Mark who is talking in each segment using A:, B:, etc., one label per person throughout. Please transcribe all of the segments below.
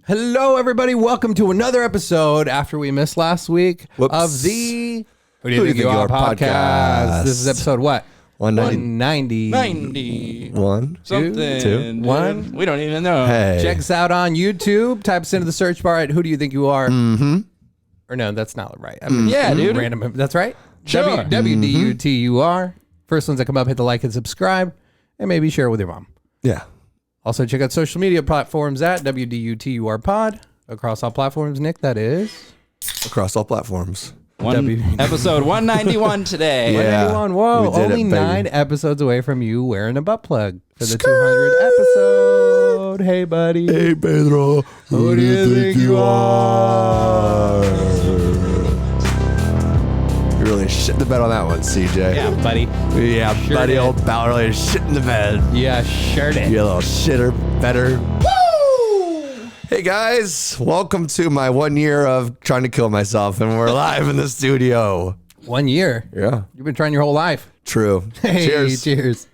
A: Hello, everybody. Welcome to another episode after we missed last week of the Who Do You Think You Are podcast. This is episode what? 190.
B: 1,
A: something.
B: 2,
A: 1.
B: We don't even know.
A: Hey. Check us out on YouTube. Type us into the search bar at Who Do You Think You Are?
B: Mm-hmm.
A: Or no, that's not right. I mean,
B: yeah, dude.
A: Random. That's right.
B: Sure.
A: WDUTUR. First ones that come up, hit the like and subscribe, and maybe share it with your mom.
B: Yeah.
A: Also, check out social media platforms at WDUTUR Pod. Across all platforms, Nick, that is?
B: Across all platforms.
C: Episode 191 today.
B: Yeah.
A: 191. Whoa,
B: we did
A: only
B: it,
A: 9 episodes away from you wearing a butt plug for the 200 episode. Hey, buddy.
B: Hey, Pedro.
A: Who do you think you are?
B: You really shit the bed on that one, CJ.
A: Yeah, buddy.
B: Yeah,
A: Sure
B: buddy.
A: did.
B: Old pal really shit in the bed.
A: Yeah, sure did.
B: You little shitter, better. Woo! Hey, guys. Welcome to my 1 year of trying to kill myself, and we're live in the studio.
A: 1 year.
B: Yeah.
A: You've been trying your whole life.
B: True.
A: Hey,
B: Cheers.
A: cheers.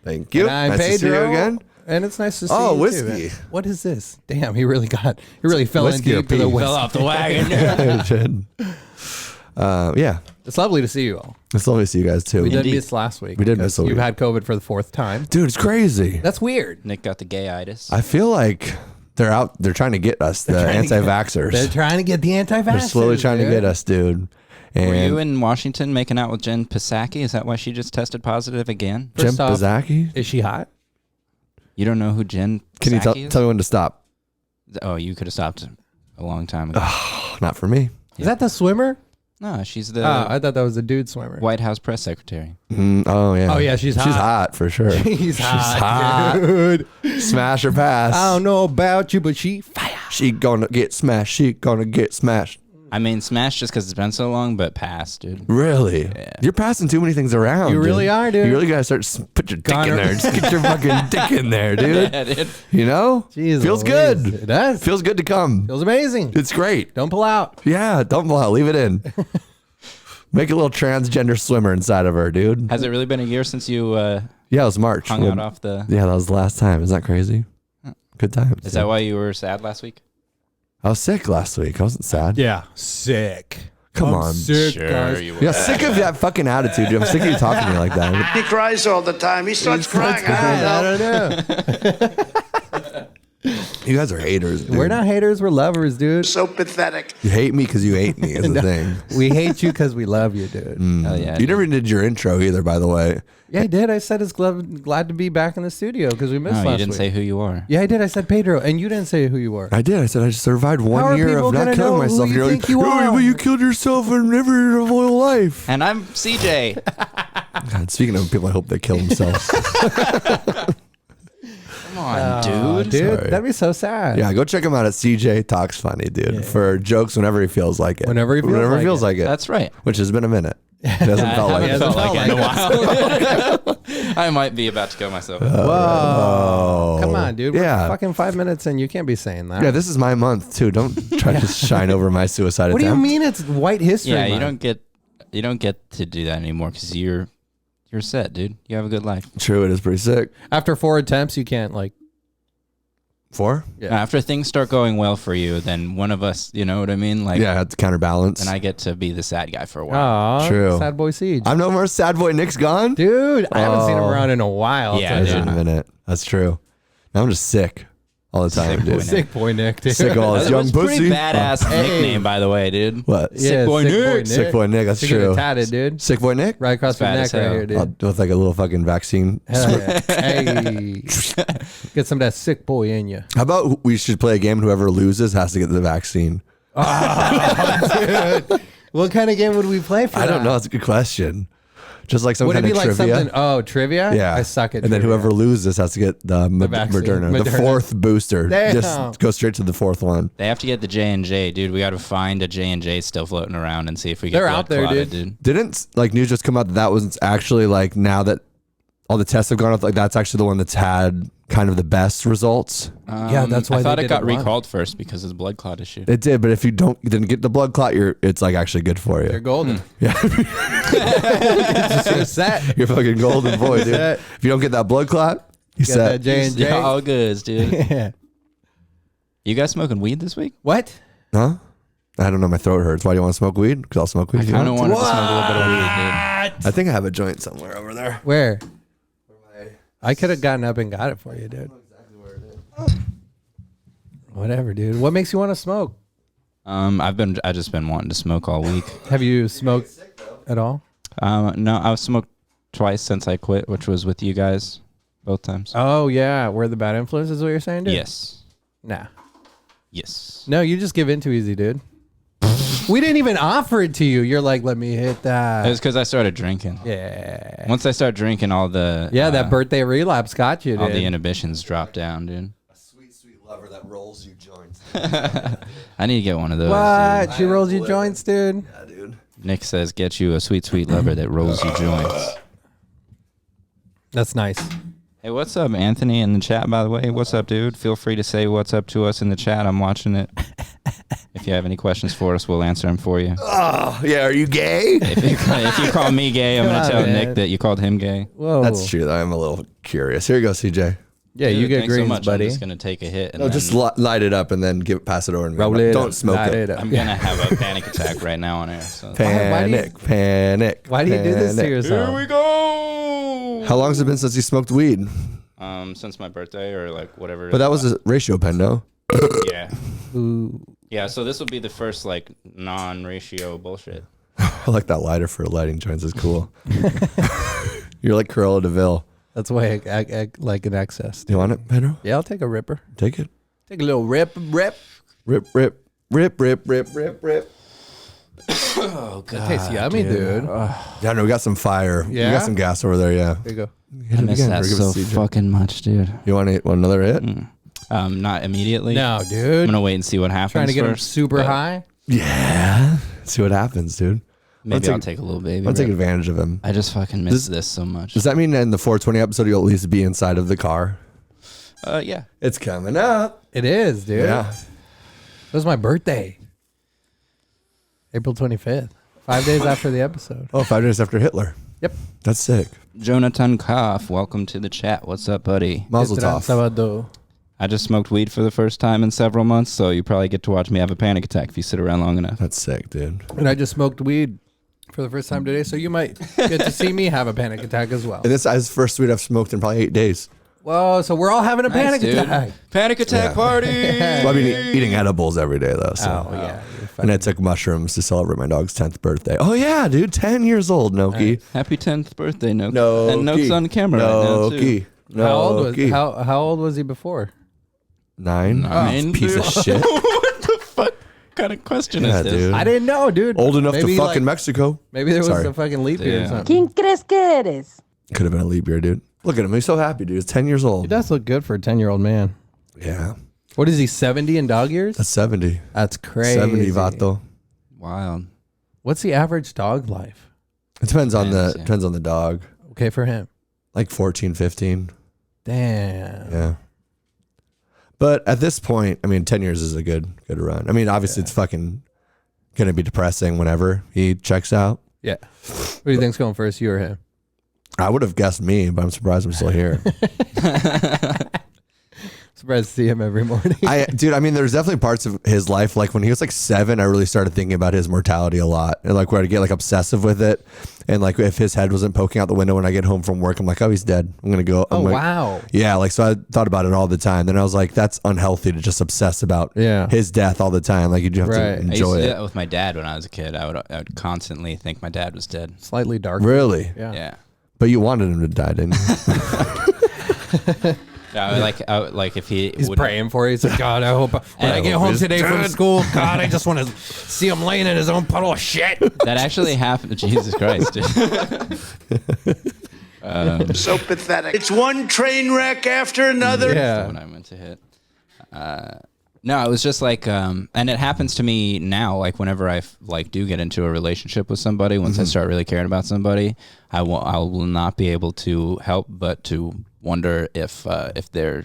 B: Thank you.
A: And I'm
B: nice
A: Pedro.
B: to see you again.
A: And it's nice to see
B: Oh,
A: you
B: whiskey.
A: too. What is this? Damn, he really fell in
B: Whiskey or
A: deep to the
B: pee?
A: whiskey.
C: Fell off the wagon.
B: Yeah.
A: It's lovely to see you all.
B: It's lovely to see you guys, too.
A: We did
C: Indeed.
A: miss last week.
B: We did miss a
A: You've
B: week.
A: had COVID for the 4th time.
B: Dude, it's crazy.
A: That's weird.
C: Nick got the gayitis.
B: I feel like they're trying to get us, the
A: trying to get-
B: anti-vaxxers.
A: They're trying to get the anti-vaxxers.
B: They're slowly trying to
A: dude.
B: get us, dude. And
C: Were you in Washington making out with Jen Psaki? Is that why she just tested positive again?
B: Jim
A: First off,
B: Pizzacki?
A: Is she hot?
C: You don't know who Jen
B: Can you
C: Psaki is?
B: tell me when to stop?
C: Oh, you could have stopped a long time ago.
B: Not for me.
A: Is that the swimmer?
C: No, she's the
A: I thought that was a dude swimmer.
C: White House press secretary.
B: Oh, yeah.
A: Oh, yeah, she's hot.
B: She's hot, for sure.
A: She's hot, dude.
B: Smash or pass.
A: I don't know about you, but she fire.
B: She gonna get smashed. She gonna get smashed.
C: I mean, smash just because it's been so long, but pass, dude.
B: Really?
C: Yeah.
B: You're passing too many things around.
A: You really are, dude.
B: You really gotta put your dick in there. Just get your fucking dick in there, dude.
C: Yeah, dude.
B: You know?
A: Jeez
B: Feels
A: Louise.
B: good.
A: It does.
B: Feels good to come.
A: Feels amazing.
B: It's great.
A: Don't pull out.
B: Yeah, don't blow out. Leave it in. Make a little transgender swimmer inside of her, dude.
C: Has it really been a year since you
B: Yeah, it was March.
C: hung out off the...
B: Yeah, that was the last time. Isn't that crazy? Good times.
C: Is that why you were sad last week?
B: I was sick last week. I wasn't sad.
A: Yeah. Sick.
B: Come
A: I'm
B: on.
A: sick,
C: Sure,
A: guys.
C: you were.
B: Yeah, sick of that fucking attitude, dude. I'm sick of you talking to me like that.
D: He cries all the time. He starts crying. I don't know.
A: I don't know.
B: You guys are haters, dude.
A: We're not haters. We're lovers, dude.
D: So pathetic.
B: You hate me because you hate me is the thing.
A: We hate you because we love you, dude.
C: Hell yeah.
B: You never did your intro either, by the way.
A: Yeah, I did. I said it's glad to be back in the studio because we missed
C: No,
A: last
C: you didn't
A: week.
C: say who you are.
A: Yeah, I did. I said Pedro, and you didn't say who you were.
B: I did. I said I just survived
A: How
B: 1
A: are
B: year
A: people
B: of not
A: gonna
B: killing
A: know
B: myself.
A: who you
B: You're
A: think
B: like,
A: you are?
B: oh, but you killed yourself and never in your whole life.
C: And I'm CJ.
B: God, speaking of people, I hope they kill themselves.
C: Come on, dude.
A: Dude,
B: Sorry.
A: that'd be so sad.
B: Yeah, go check him out at CJ Talks Funny, dude, for jokes whenever he feels like it.
A: Whenever he feels like it.
B: like it.
C: That's right.
B: Which has been a minute. It hasn't felt like
C: I
B: it.
C: haven't felt like it in a
A: it.
C: while. I might be about to go myself.
A: Whoa. Come on, dude. We're
B: Yeah.
A: fucking 5 minutes in. You can't be saying that.
B: Yeah, this is my month too. Don't try to shine over my suicide
A: What do you
B: attempt.
A: mean it's White History
C: Yeah,
A: Month?
C: you don't get to do that anymore because you're set, dude. You have a good life.
B: True, it is pretty sick.
A: After 4 attempts, you can't, like...
B: 4?
A: Yeah.
C: After things start going well for you, then one of us, you know what I mean? Like,
B: Yeah, I have to counterbalance.
C: then I get to be the sad guy for a while.
A: Aw,
B: True.
A: Sad Boy Siege.
B: I'm no more sad boy. Nick's gone.
A: Dude, I haven't seen him
B: Oh.
A: around in a while.
C: Yeah,
A: I'll
B: It's
A: tell
B: been
A: you.
B: a minute. That's true. Now I'm just sick all the time,
C: Sick boy
B: dude.
C: Nick.
A: Sick Boy Nick, dude.
B: Sick of all this
C: That
B: young
C: was
B: pussy.
C: pretty badass
A: Hey.
C: nickname, by the way, dude.
B: What?
A: Yeah,
C: Sick Boy Nick.
B: Sick boy Nick. That's
A: Sick of
B: true.
A: it tatted, dude.
B: Sick boy Nick.
A: Right across
C: It's
A: your
C: bad
A: neck
C: as
A: right
C: hell.
A: here, dude.
B: With like a little fucking vaccine.
A: Hell yeah. Hey. Get some of that sick boy in you.
B: How about we should play a game and whoever loses has to get the vaccine?
A: Dude. What kind of game would we play for
B: I
A: that?
B: don't know. That's a good question. Just like some
A: Would it
B: kind
A: be
B: of
A: like
B: trivia.
A: something? Oh, trivia?
B: Yeah.
A: I suck at
B: And then
A: trivia.
B: whoever loses has to get the
A: vaccine.
B: Moderna. The
A: Moderna.
B: 4th booster.
A: Damn.
B: Just go straight to the 4th one.
C: They have to get the J&J, dude. We got to find a J&J still floating around and see if we get
A: They're
C: blood
A: out there,
C: clotted,
A: dude.
B: Didn't like news just come out that was actually like now that all the tests have gone up, like that's actually the one that's had kind of the best results.
A: Yeah, that's why
C: I thought
A: they
C: it got
A: didn't want
C: recalled first because of the blood clot issue.
B: It did, but if you didn't get the blood clot, it's like actually good for
A: You're
B: you.
A: golden.
B: Yeah,
A: You're set.
B: you're fucking golden boy, dude.
A: Set.
B: If you don't get that blood clot, you
A: Got that
B: set.
A: J&J.
C: Yeah, all goods, dude.
A: Yeah.
C: You guys smoking weed this week?
A: What?
B: Huh? I don't know. My throat hurts. Why do you want to smoke weed? Because I'll smoke weed.
C: I kind of wanted to smoke a little bit of weed, dude.
B: I think I have a joint somewhere over there.
A: Where? I could have gotten up and got it for you, dude. Whatever, dude. What makes you want to smoke?
C: I just been wanting to smoke all week.
A: Have you smoked at all?
C: No, I've smoked twice since I quit, which was with you guys both times.
A: Oh yeah, we're the bad influence is what you're saying, dude?
C: Yes.
A: Nah.
C: Yes.
A: No, you just give in too easy, dude. We didn't even offer it to you. You're like, let me hit that.
C: It was because I started drinking.
A: Yeah.
C: Once I start drinking, all the
A: that birthday relapse got you, dude.
C: all the inhibitions drop down, dude.
B: A sweet, sweet lover that rolls you joints.
C: I need to get one of those.
A: What?
C: Dude.
A: She rolls you joints, dude?
B: Yeah, dude.
C: Nick says, "Get you a sweet, sweet lover that rolls you joints."
A: That's nice.
C: Hey, what's up, Anthony, in the chat, by the way? What's up, dude? Feel free to say what's up to us in the chat. I'm watching it. If you have any questions for us, we'll answer them for you.
B: Oh, yeah. Are you gay?
C: If you call me gay, I'm going to tell Nick that you called him gay.
A: Whoa.
B: That's true, though. I'm a little curious. Here you go, CJ.
A: Yeah,
C: Dude,
A: you get
C: thanks
A: greens,
C: so much.
A: buddy.
C: I'm just going to take a hit. And
B: No,
C: then
B: just light it up and then pass it over to me.
A: Roll it
B: Don't
A: up,
B: smoke
A: light
B: it.
A: up.
C: I'm going to have a panic attack right now on air. So.
B: Panic.
A: Why do you do this to yourself?
C: Here we go.
B: How long has it been since you smoked weed?
C: Since my birthday or like whatever.
B: But that was a ratio pen, no?
C: Yeah.
A: Ooh.
C: Yeah, so this will be the first like non-ratio bullshit.
B: I like that lighter for lighting joints. It's cool. You're like Cruella DeVille.
A: That's why I like an excess.
B: Do you want it, Pedro?
A: Yeah, I'll take a ripper.
B: Take it.
A: Take a little rip.
B: Rip, rip, rip, rip, rip, rip, rip.
C: Oh, God.
A: That tastes yummy, dude.
B: Yeah, no, we got some fire.
A: Yeah?
B: We got some gas over there, yeah.
A: There you go.
C: I miss that so fucking much, dude.
B: You want another hit?
C: Not immediately.
A: No,
C: I'm
A: dude.
C: gonna wait and see what happens.
A: Trying to get him
C: first,
A: super
C: but
A: high.
B: Yeah. See what happens, dude.
C: Maybe I'll take a little baby.
B: I'll take
C: rip.
B: advantage of him.
C: I just fucking miss this so much.
B: Does that mean in the 420 episode you'll at least be inside of the car?
C: Yeah.
B: It's coming up.
A: It is, dude.
B: Yeah.
A: It was my birthday. April 25th. 5 days after the episode.
B: Oh, 5 days after Hitler.
A: Yep.
B: That's sick.
C: Jonathan Koff, welcome to the chat. What's up, buddy?
B: Mazel tov.
A: Sábado.
C: I just smoked weed for the first time in several months, so you probably get to watch me have a panic attack if you sit around long enough.
B: That's sick, dude.
A: And I just smoked weed for the first time today, so you might get to see me have a panic attack as well.
B: And this is the first weed I've smoked in probably 8 days.
A: Whoa, so we're all having a
C: Nice,
A: panic
C: dude.
A: attack.
C: Panic attack
B: Yeah.
C: party!
B: Well, I mean, eating edibles every day, though. So.
A: Oh, yeah.
B: And I took mushrooms to celebrate my dog's 10th birthday. Oh, yeah, dude. 10 years old, Gnocchi.
C: Happy 10th birthday, Noki.
B: No.
C: And Noki's on camera right now, too.
B: Gnocchi.
A: How old was he before?
B: 9.
C: Nine,
B: Piece of
C: dude.
B: shit.
C: What the fuck kind of question
B: Yeah,
C: is this?
B: dude.
A: I didn't know, dude.
B: Old enough
A: Maybe,
B: to fuck
A: like,
B: in Mexico.
A: Maybe there was
B: Sorry.
A: a fucking leap year or
C: Damn.
A: something.
E: ¿Quién crees que eres?
B: Could have been a leap year, dude. Look at him. He's so happy, dude. He's 10 years
A: He
B: old.
A: does look good for a 10-year-old man.
B: Yeah.
A: What is he, 70 in dog years?
B: That's 70.
A: That's crazy.
B: 70, vato.
C: Wild.
A: What's the average dog life?
B: It depends on
C: Depends,
B: the
C: yeah.
B: depends on the dog.
A: Okay, for him.
B: Like 14, 15.
A: Damn.
B: Yeah. But at this point, I mean, 10 years is a good run. I mean, obviously it's fucking going to be depressing whenever he checks out.
A: Yeah. What do you think's going first, you or him?
B: I would have guessed me, but I'm surprised I'm still here.
A: Surprised to see him every morning.
B: Dude, I mean, there's definitely parts of his life, like when he was like 7, I really started thinking about his mortality a lot, and like where I'd get like obsessive with it, and like if his head wasn't poking out the window when I get home from work, I'm like, oh, he's dead. I'm gonna go.
A: Oh,
B: like,
A: wow.
B: Yeah, like so I thought about it all the time. Then I was like, that's unhealthy to just obsess about his death all the time. Like you have
A: Right.
B: to
C: I used
B: enjoy
C: to do
B: it.
C: that with my dad when I was a kid. I would constantly think my dad was dead.
A: Slightly dark.
B: Really?
A: Yeah.
C: Yeah.
B: But you wanted him to die, didn't you?
C: Yeah, I would like if he
A: He's
C: would,
A: praying for you. He's like, God, I hope when I get home today from school, God, I just want to see him laying in his own puddle of shit.
C: That actually happened. Jesus Christ, dude.
D: So pathetic. It's one train wreck after another.
A: Yeah.
C: When I meant to hit. No, it was just like, and it happens to me now. Like whenever I do get into a relationship with somebody, once I start really caring about somebody, I will not be able to help but to wonder if they're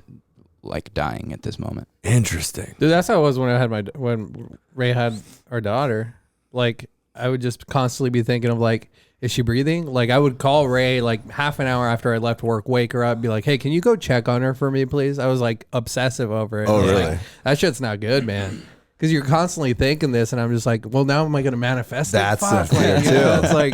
C: like dying at this moment.
B: Interesting.
A: Dude, that's how it was when Ray had our daughter. Like, I would just constantly be thinking of like, Is she breathing? Like, I would call Ray like half an hour after I left work, wake her up, be like, hey, can you go check on her for me, please? I was like obsessive over it.
B: Oh, really?
A: Like, that shit's not good, man. Because you're constantly thinking this, and I'm just like, well, now am I going to manifest it?
B: That's
A: Fuck,
B: the fear,
A: like,
B: too.
A: It's like,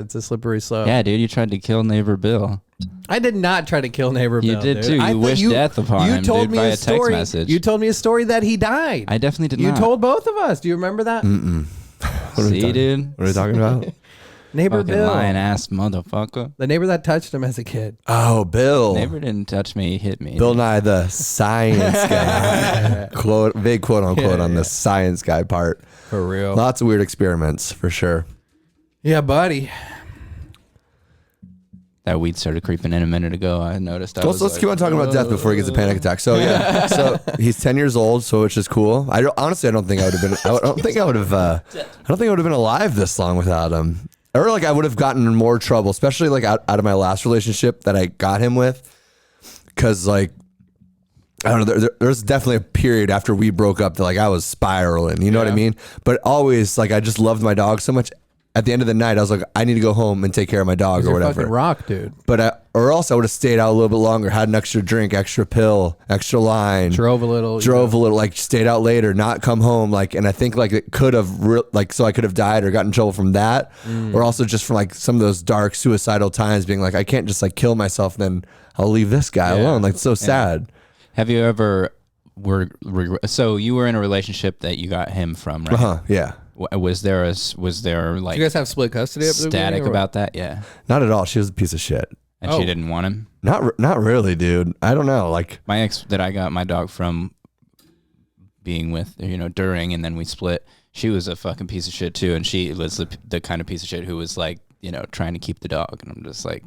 A: it's a slippery slope.
C: Yeah, dude, you tried to kill neighbor Bill.
A: I did not try to kill neighbor Bill.
C: You did
A: dude.
C: too.
A: I
C: You
A: thought
C: wished death upon him, dude, via text
A: story.
C: message.
A: You told me a story that he died.
C: I definitely did
A: You
C: not.
A: told both of us. Do you remember that?
C: See, dude?
B: What are we talking about?
A: Neighbor
C: Fucking
A: Bill.
C: lying ass motherfucker.
A: The neighbor that touched him as a kid.
B: Oh, Bill.
C: Neighbor didn't touch me, he hit me.
B: Bill Nye, the science guy. Big quote unquote on the science guy part.
A: For real.
B: Lots of weird experiments for sure.
A: Yeah, buddy.
C: That weed started creeping in a minute ago. I noticed.
B: Let's keep on talking about death before he gets a panic attack. So yeah, so he's 10 years old, so which is cool. Honestly, I don't think I would have been. I don't think I would have been alive this long without him. Or like I would have gotten in more trouble, especially like out of my last relationship that I got him with, because like I don't know. There's definitely a period after we broke up that like I was spiraling. You know what I mean? But always like I just loved my dog so much. At the end of the night, I was like, I need to go home and take care of my dog or whatever.
A: Fucking rock, dude.
B: But or else I would have stayed out a little bit longer, had an extra drink, extra pill, extra line,
A: Drove a little,
B: like stayed out later, not come home, like. And I think like it could have so I could have died or gotten in trouble from that, or also just from like some of those dark suicidal times, being like, I can't just like kill myself, then I'll leave this guy alone. Like it's so sad.
C: Have you ever so you were in a relationship that you got him from, right?
B: Yeah.
C: Was there like
A: Do you guys have split custody?
C: static about that? Yeah.
B: Not at all. She was a piece of shit.
C: And she didn't want him?
B: Not really, dude. I don't know. Like
C: My ex that I got my dog from being with, during, and then we split, she was a fucking piece of shit too. And she was the kind of piece of shit who was like, trying to keep the dog. And I'm just like,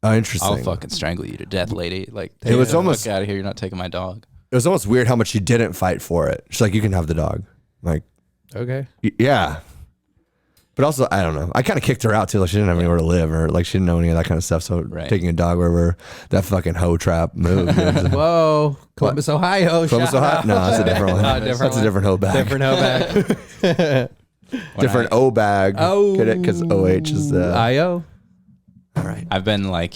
B: oh, interesting.
C: I'll fucking strangle you to death, lady. Like,
B: it was almost
C: fuck out of here. You're not taking my dog.
B: It was almost weird how much she didn't fight for it. She's like, you can have the dog. I'm like,
A: Okay.
B: yeah. But also, I don't know. I kind of kicked her out too. Like she didn't have anywhere to live, or like she didn't know any of that kind of stuff. So taking a dog wherever, that fucking hoe trap move.
A: Whoa, Columbus, Ohio.
B: Columbus, Ohio? No, that's a different one. That's a different hoe bag.
A: Different hoe bag.
B: Different O bag.
A: Oh.
B: Get it? Because OH is the
A: IO.
B: All right.
C: I've been like,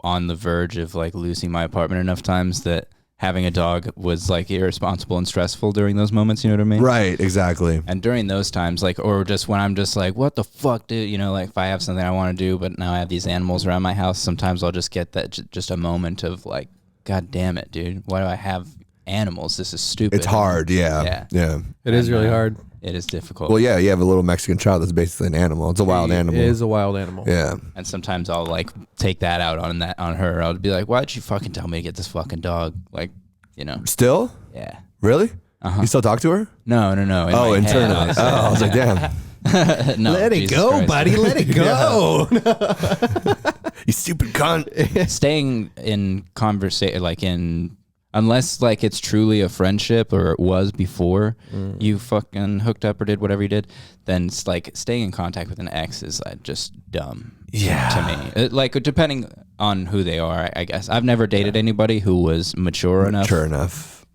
C: on the verge of like losing my apartment enough times that having a dog was like irresponsible and stressful during those moments. You know what I mean?
B: Right. Exactly.
C: And during those times, like, or just when I'm just like, what the fuck, dude? Like if I have something I want to do, but now I have these animals around my house, sometimes I'll just get that just a moment of like, God damn it, dude. Why do I have animals? This is stupid.
B: It's hard. Yeah.
A: It is really hard.
C: It is difficult.
B: Well, yeah, you have a little Mexican child that's basically an animal. It's a wild animal.
A: It is a wild animal.
B: Yeah.
C: And sometimes I'll like take that out on her. I'll be like, why'd you fucking tell me to get this fucking dog? Like,
B: Still?
C: Yeah.
B: Really? You still talk to her?
C: No.
B: Oh, internally. I was like, damn.
C: No,
A: Let it
C: Jesus
A: go,
C: Christ.
A: buddy. Let it go.
B: You stupid cunt.
C: Staying in conversation, unless like it's truly a friendship or it was before you fucking hooked up or did whatever you did, then it's like staying in contact with an ex is just dumb.
B: Yeah.
C: To me, like depending on who they are, I guess. I've never dated anybody who was mature enough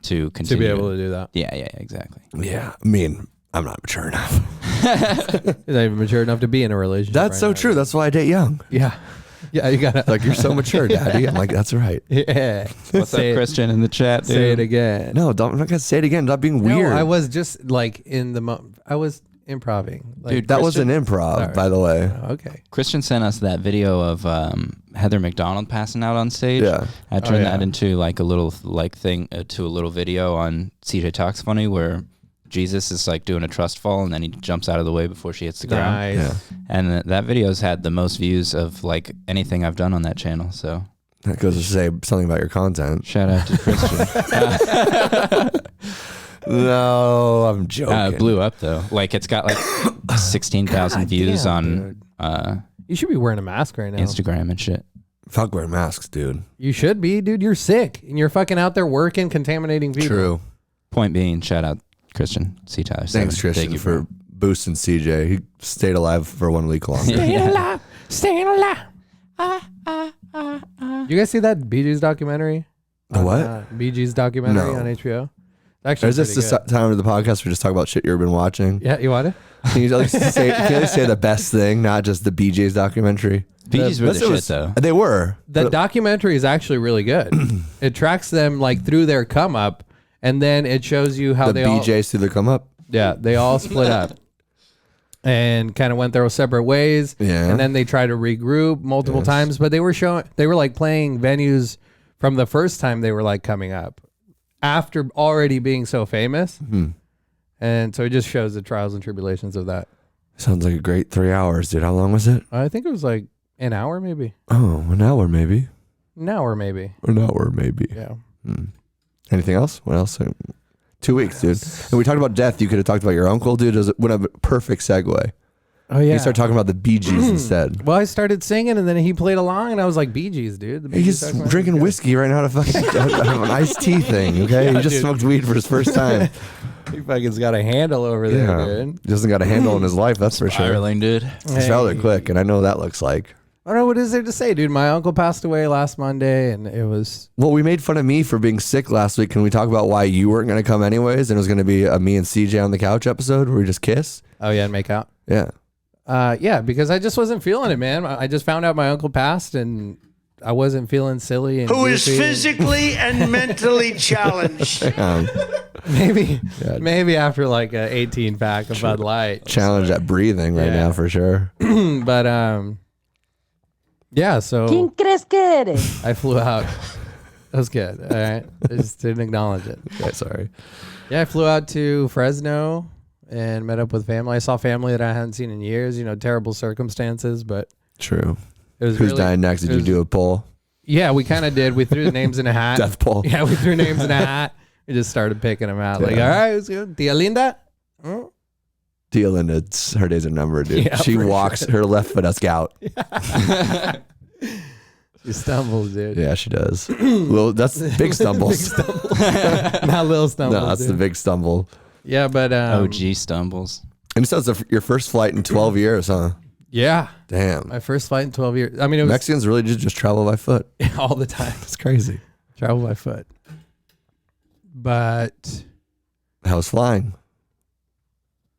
C: to continue
A: To be able to do that.
C: Yeah, exactly.
B: Yeah. I mean, I'm not mature enough.
A: He's not even mature enough to be in a relationship.
B: That's
A: right
B: so
A: now.
B: true. That's why I date young.
A: Yeah. Yeah, you gotta
B: Like, you're so mature, daddy. I'm like, that's right.
A: Yeah.
C: What's up, Christian, in the chat, dude?
A: Say it again.
B: No, I'm not going to say it again. Stop being weird.
A: No, I was just like I was improving. Like,
C: Dude,
B: that was an improv,
A: Sorry.
B: by the way.
A: Okay.
C: Christian sent us that video of Heather McDonald passing out on stage.
B: Yeah.
C: I turned
A: yeah.
C: that into like a little thing to a little video on CJ Talks Funny where Jesus is like doing a trust fall and then he jumps out of the way before she hits the ground.
A: Nice.
B: Yeah.
C: And that video's had the most views of like anything I've done on that channel. So
B: That goes to say something about your content.
C: shout out to Christian.
B: No, I'm joking.
C: It blew up though. Like it's got like 16,000 views
A: damn,
C: on
A: You should be wearing a mask right now.
C: Instagram and shit.
B: Fuck wearing masks, dude.
A: You should be, dude. You're sick and you're fucking out there working, contaminating people.
B: True.
C: Point being, shout out Christian C. Tyler.
B: Thanks, Christian,
C: Thank you,
B: for boosting CJ. He stayed alive for 1 week longer.
A: Staying alive. Staying alive. You guys see that Bee Gees documentary?
B: The what?
A: Bee Gees documentary
B: No.
A: on HBO. Actually,
B: is this the time of the podcast we just talk about shit you've been watching?
A: Yeah, you want it?
B: Can you at least say the best thing, not just the BJ's documentary?
C: BJ's were the shit, though.
B: They were.
A: The documentary is actually really good. It tracks them like through their come up, and then it shows you how
B: the BJ's through the come up.
A: Yeah, they all split up and kind of went their separate ways.
B: Yeah,
A: and then they tried to regroup multiple times, but they were like playing venues from the first time they were like coming up after already being so famous.
B: Mm-hmm.
A: And so it just shows the trials and tribulations of that.
B: Sounds like a great 3 hours, dude. How long was it?
A: I think it was like an hour, maybe.
B: Oh, an hour, maybe.
A: An hour, maybe.
B: An hour, maybe.
A: Yeah.
B: Anything else? What else? 2 weeks, dude. And we talked about death. You could have talked about your uncle, dude. It would have a perfect segue.
A: Oh, yeah.
B: You start talking about the Bee Gees instead.
A: Well, I started singing, and then he played along, and I was like, Bee Gees, dude. The Bee
B: He's
A: Gees
B: drinking whiskey right now to fucking an iced tea thing, okay?
A: Yeah,
B: he just smoked weed for his first time.
A: He fucking's got a handle over there, dude.
B: He doesn't got a handle in his life, that's for sure.
C: Spiraling, dude.
B: It's rather quick, and I know what that looks like.
A: I don't know, what is there to say, dude? My uncle passed away last Monday, and it was...
B: Well, we made fun of me for being sick last week. Can we talk about why you weren't going to come anyways, and it was going to be a me and CJ on the couch episode where we just kiss?
A: Oh, yeah, and make out?
B: Yeah.
A: Yeah, because I just wasn't feeling it, man. I just found out my uncle passed, and I wasn't feeling silly. And
D: who is
A: goofy
D: physically and mentally challenged.
A: Maybe after like an 18 pack of Bud Light.
B: Challenge at breathing right now for sure.
A: But yeah, so
E: ¿Quién crees que eres?
A: I flew out. That was good. All right, I just didn't acknowledge it.
B: Okay, sorry.
A: Yeah, I flew out to Fresno and met up with family. I saw family that I hadn't seen in years. You know, terrible circumstances, but
B: true.
A: it was
B: Who's
A: really,
B: dying next? Did you do a poll?
A: Yeah, we kind of did. We threw the names in a hat.
B: Death poll.
A: Yeah, we threw names in a hat. We just started picking them out. Like, all right, let's go. Tia Linda. Oh.
B: Tia Linda, her days are numbered, dude.
A: Yeah,
B: she walks her left foot a scout.
A: She stumbles, dude.
B: Yeah, she does. That's big stumbles.
A: Big stumbles. Not little stumbles.
B: No, that's the big stumble.
A: Yeah, but
C: OG stumbles.
B: And so it's your first flight in 12 years, huh?
A: Yeah.
B: Damn.
A: My first flight in 12 years. I mean, it was
B: Mexicans really just travel by foot
A: all the time.
B: It's crazy.
A: Travel by foot. But
B: How's flying?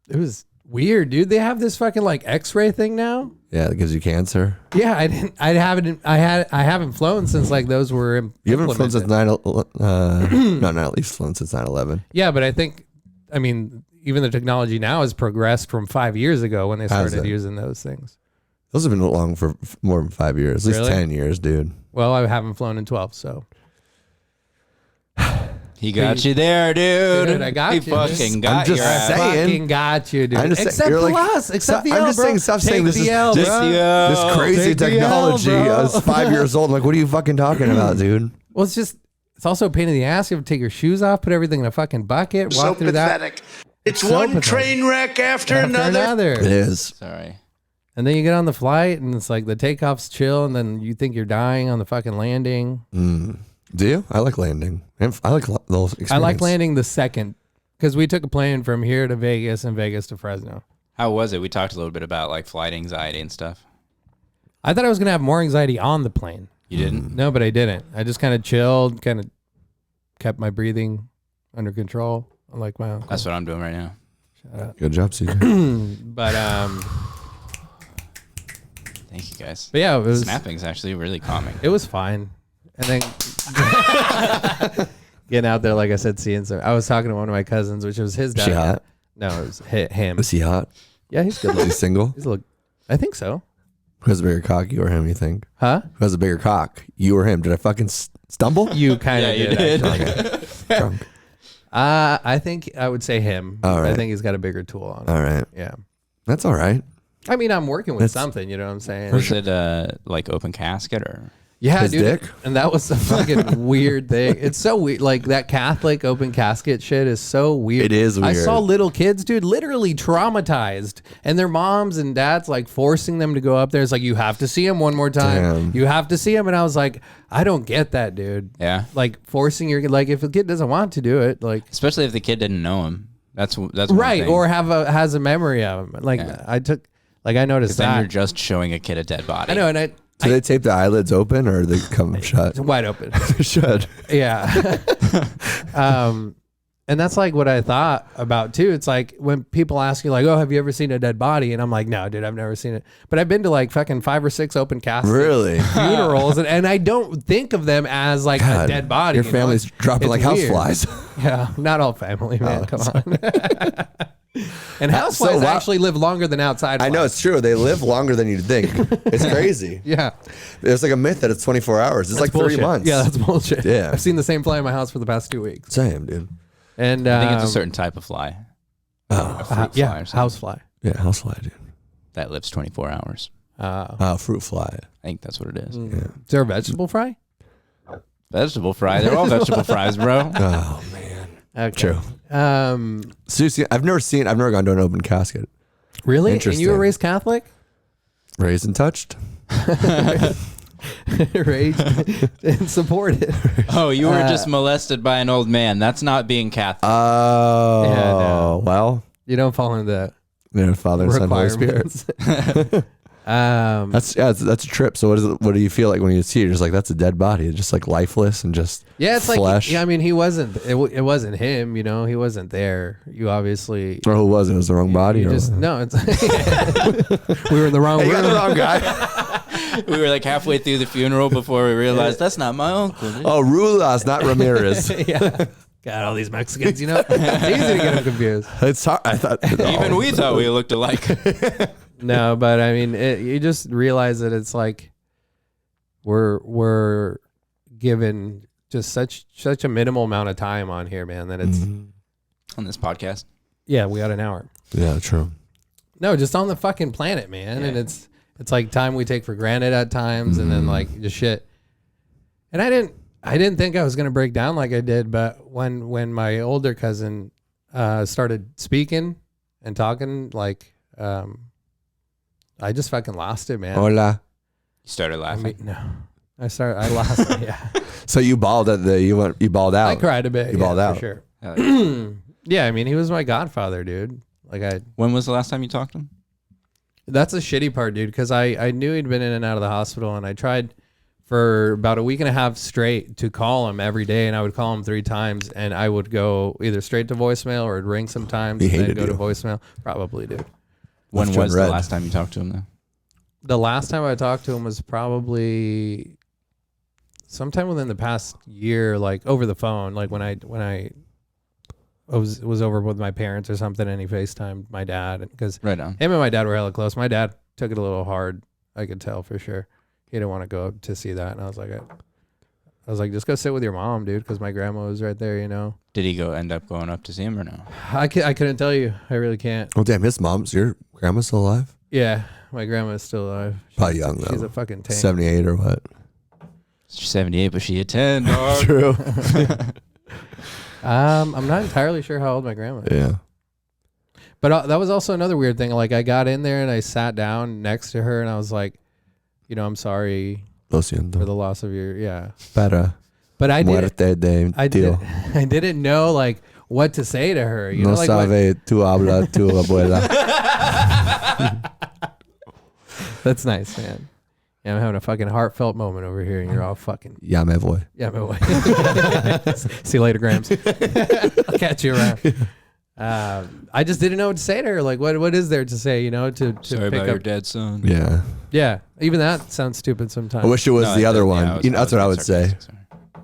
A: it was weird, dude. They have this fucking like X-ray thing now.
B: Yeah, it gives you cancer.
A: Yeah, I haven't flown since like those were
B: You haven't flown since
A: implemented.
B: not at least flown since 9/11.
A: Yeah, but I mean, even the technology now has progressed from 5 years ago when they started using those things.
B: Those have been along for more than 5 years, at least
A: Really?
B: 10 years, dude.
A: Well, I haven't flown in 12, so.
C: He got you there, dude.
A: Dude, I got
C: he
A: you,
C: fucking
A: dude.
C: got
B: I'm just
C: your ass.
B: saying.
A: Fucking got you, dude.
B: I'm just saying,
A: Except
B: you're
A: for
B: like-
A: us. Except the
B: I'm
A: L,
B: just
A: bro.
B: saying, stop saying
A: Take
B: this is
A: the L,
B: this-
A: bro.
B: This crazy
A: Take the
B: technology.
A: L, bro.
B: I was 5 years old. I'm like, what are you fucking talking about, dude?
A: Well, it's also a pain in the ass. You have to take your shoes off, put everything in a fucking bucket, walk
D: So
A: through that.
D: pathetic. It's
A: So
D: one
A: pathetic.
D: train wreck after another.
B: It is.
C: Sorry.
A: And then you get on the flight, and it's like the takeoff's chill, and then you think you're dying on the fucking landing.
B: Do you? I like landing. I like the whole experience.
A: I like landing the second, because we took a plane from here to Vegas and Vegas to Fresno.
C: How was it? We talked a little bit about like flight anxiety and stuff.
A: I thought I was going to have more anxiety on the plane.
C: You didn't?
A: No, but I didn't. I just kind of chilled, kind of kept my breathing under control. Unlike my uncle.
C: That's what I'm doing right now.
B: Good job, CJ.
A: But
C: Thank you, guys.
A: yeah, it was
C: Snapping's actually really calming.
A: It was fine. And then getting out there, like I said, seeing some. I was talking to one of my cousins, which was his dad.
B: Is she hot?
A: No, it was him.
B: Is he hot?
A: Yeah, he's good
B: Is he
A: looking.
B: single?
A: I think so.
B: Who has a bigger cock, you or him, you think?
A: Huh?
B: Who has a bigger cock, you or him? Did I fucking stumble?
A: You kind of
C: Yeah, you
A: did.
C: did.
A: Actually.
B: Drunk.
A: I think I would say him.
B: All right.
A: I think he's got a bigger tool on him.
B: All right.
A: Yeah.
B: That's all right.
A: I mean, I'm working with
B: That's-
A: something, you know what I'm saying?
C: Was it like open casket or?
A: Yeah,
B: His
A: dude.
B: dick?
A: And that was a fucking weird thing. It's so weird. Like that Catholic open casket shit is so weird.
B: It is
A: I
B: weird.
A: saw little kids, dude, literally traumatized, and their moms and dads like forcing them to go up there. It's like, you have to see him one more time.
B: Damn.
A: You have to see him. And I was like, I don't get that, dude.
C: Yeah.
A: Like forcing your like, if a kid doesn't want to do it, like
C: Especially if the kid didn't know him. That's one
A: right,
C: thing.
A: or has a memory of him. Like
C: Yeah.
A: I noticed
C: Then you're
A: that.
C: just showing a kid a dead body.
A: I know, and
B: Do they tape the eyelids open or they come shut?
A: it's wide open.
B: Shut.
A: Yeah. And that's like what I thought about too. It's like when people ask you like, oh, have you ever seen a dead body? And I'm like, no, dude, I've never seen it. But I've been to like fucking 5 or 6 open casket funerals. And I don't think of them as like a dead body.
B: Your family's dropping like houseflies.
A: Yeah. Not all family, man. Come on. And houseflies actually live longer than outside flies.
B: I know, it's true. They live longer than you'd think. It's crazy.
A: Yeah.
B: There's like a myth that it's 24 hours. It's like
A: bullshit.
B: 3 months.
A: Yeah, that's bullshit.
B: Yeah.
A: I've seen the same fly in my house for the past 2 weeks.
B: Same, dude.
A: And
C: I think it's a certain type of fly.
A: Housefly.
B: Yeah, housefly, dude.
C: That lives 24 hours.
B: Fruit fly.
C: I think that's what it is.
B: Yeah.
A: Is there a vegetable fry?
C: Vegetable fry. They're all vegetable fries, bro.
B: Oh, man.
A: Okay.
B: True. Seriously, I've never gone to an open casket.
A: Really? And
B: Interesting.
A: you were raised Catholic?
B: Raised and touched.
A: Raised and supported.
C: Oh, you were just molested by an old man. That's not being Catholic.
B: Oh,
A: Yeah, no.
B: well.
A: You don't fall into
B: Yeah, Father and Son, Holy Spirit. That's a trip. So what do you feel like when you see it? You're just like, that's a dead body. It's just like lifeless and just
A: it's
B: flesh.
A: like, yeah, I mean, he wasn't, it wasn't him, you know, he wasn't there. You obviously.
B: Or who was it? It was the wrong body?
A: No, it's, we were in the wrong room.
B: You got the wrong guy.
C: We were like halfway through the funeral before we realized that's not my uncle. Dude.
B: Oh, Rulas, not Ramirez.
A: Yeah. Got all these Mexicans, you know. It's easy to get them confused.
B: It's hard. I thought
C: Even we thought we looked alike.
A: No, but I mean, you just realize that it's like we're given just such a minimal amount of time on here, man. That it's
C: on this podcast.
A: Yeah, we got an hour.
B: Yeah, true.
A: No, just on the fucking planet, man. And it's like time we take for granted at times, and then like just shit. And I didn't think I was gonna break down like I did, but when my older cousin started speaking and talking, like I just fucking lost it, man.
B: Hola.
C: You started laughing.
A: I lost it. Yeah.
B: So you bawled at you bawled out.
A: I cried a bit.
B: You bawled out
A: for sure. Yeah, I mean, he was my godfather, dude.
C: When was the last time you talked to him?
A: That's the shitty part, dude, because I knew he'd been in and out of the hospital, and I tried for about a week and a half straight to call him every day, and I would call him 3 times, and I would go either straight to voicemail or it'd ring sometimes and then go to voicemail. Probably, dude.
C: When was the last time you talked to him, though?
A: The last time I talked to him was probably sometime within the past year, like over the phone, like when I was over with my parents or something, and he FaceTimed my dad, because
C: right on.
A: Him and my dad were hella close. My dad took it a little hard, I could tell for sure. He didn't want to go up to see that, and I was like, just go sit with your mom, dude, because my grandma was right there, you know.
C: Did he end up going up to see him or no?
A: I couldn't tell you. I really can't.
B: Oh damn, your grandma's still alive?
A: Yeah, my grandma is still alive.
B: Probably young though.
A: She's a fucking tank.
B: 78 or what?
C: She's 78, but she a 10. Dog.
B: True.
A: I'm not entirely sure how old my grandma is.
B: Yeah.
A: But that was also another weird thing. Like, I got in there and I sat down next to her, and I was like, you know, I'm sorry for the loss of your, But I didn't know like what to say to her. You know, like
B: tu habla tu abuela.
A: That's nice, man. Yeah, I'm having a fucking heartfelt moment over here, and you're all fucking.
B: Yeah, my boy.
A: Yeah, my boy. See you later, Grams. I'll catch you around. I just didn't know what to say to her. Like, what is there to say? You know, to
C: sorry
A: pick
C: about
A: up
C: your dead son.
B: Yeah.
A: Yeah, even that sounds stupid sometimes.
B: I wish it was the other one. Yeah, that's what I would say.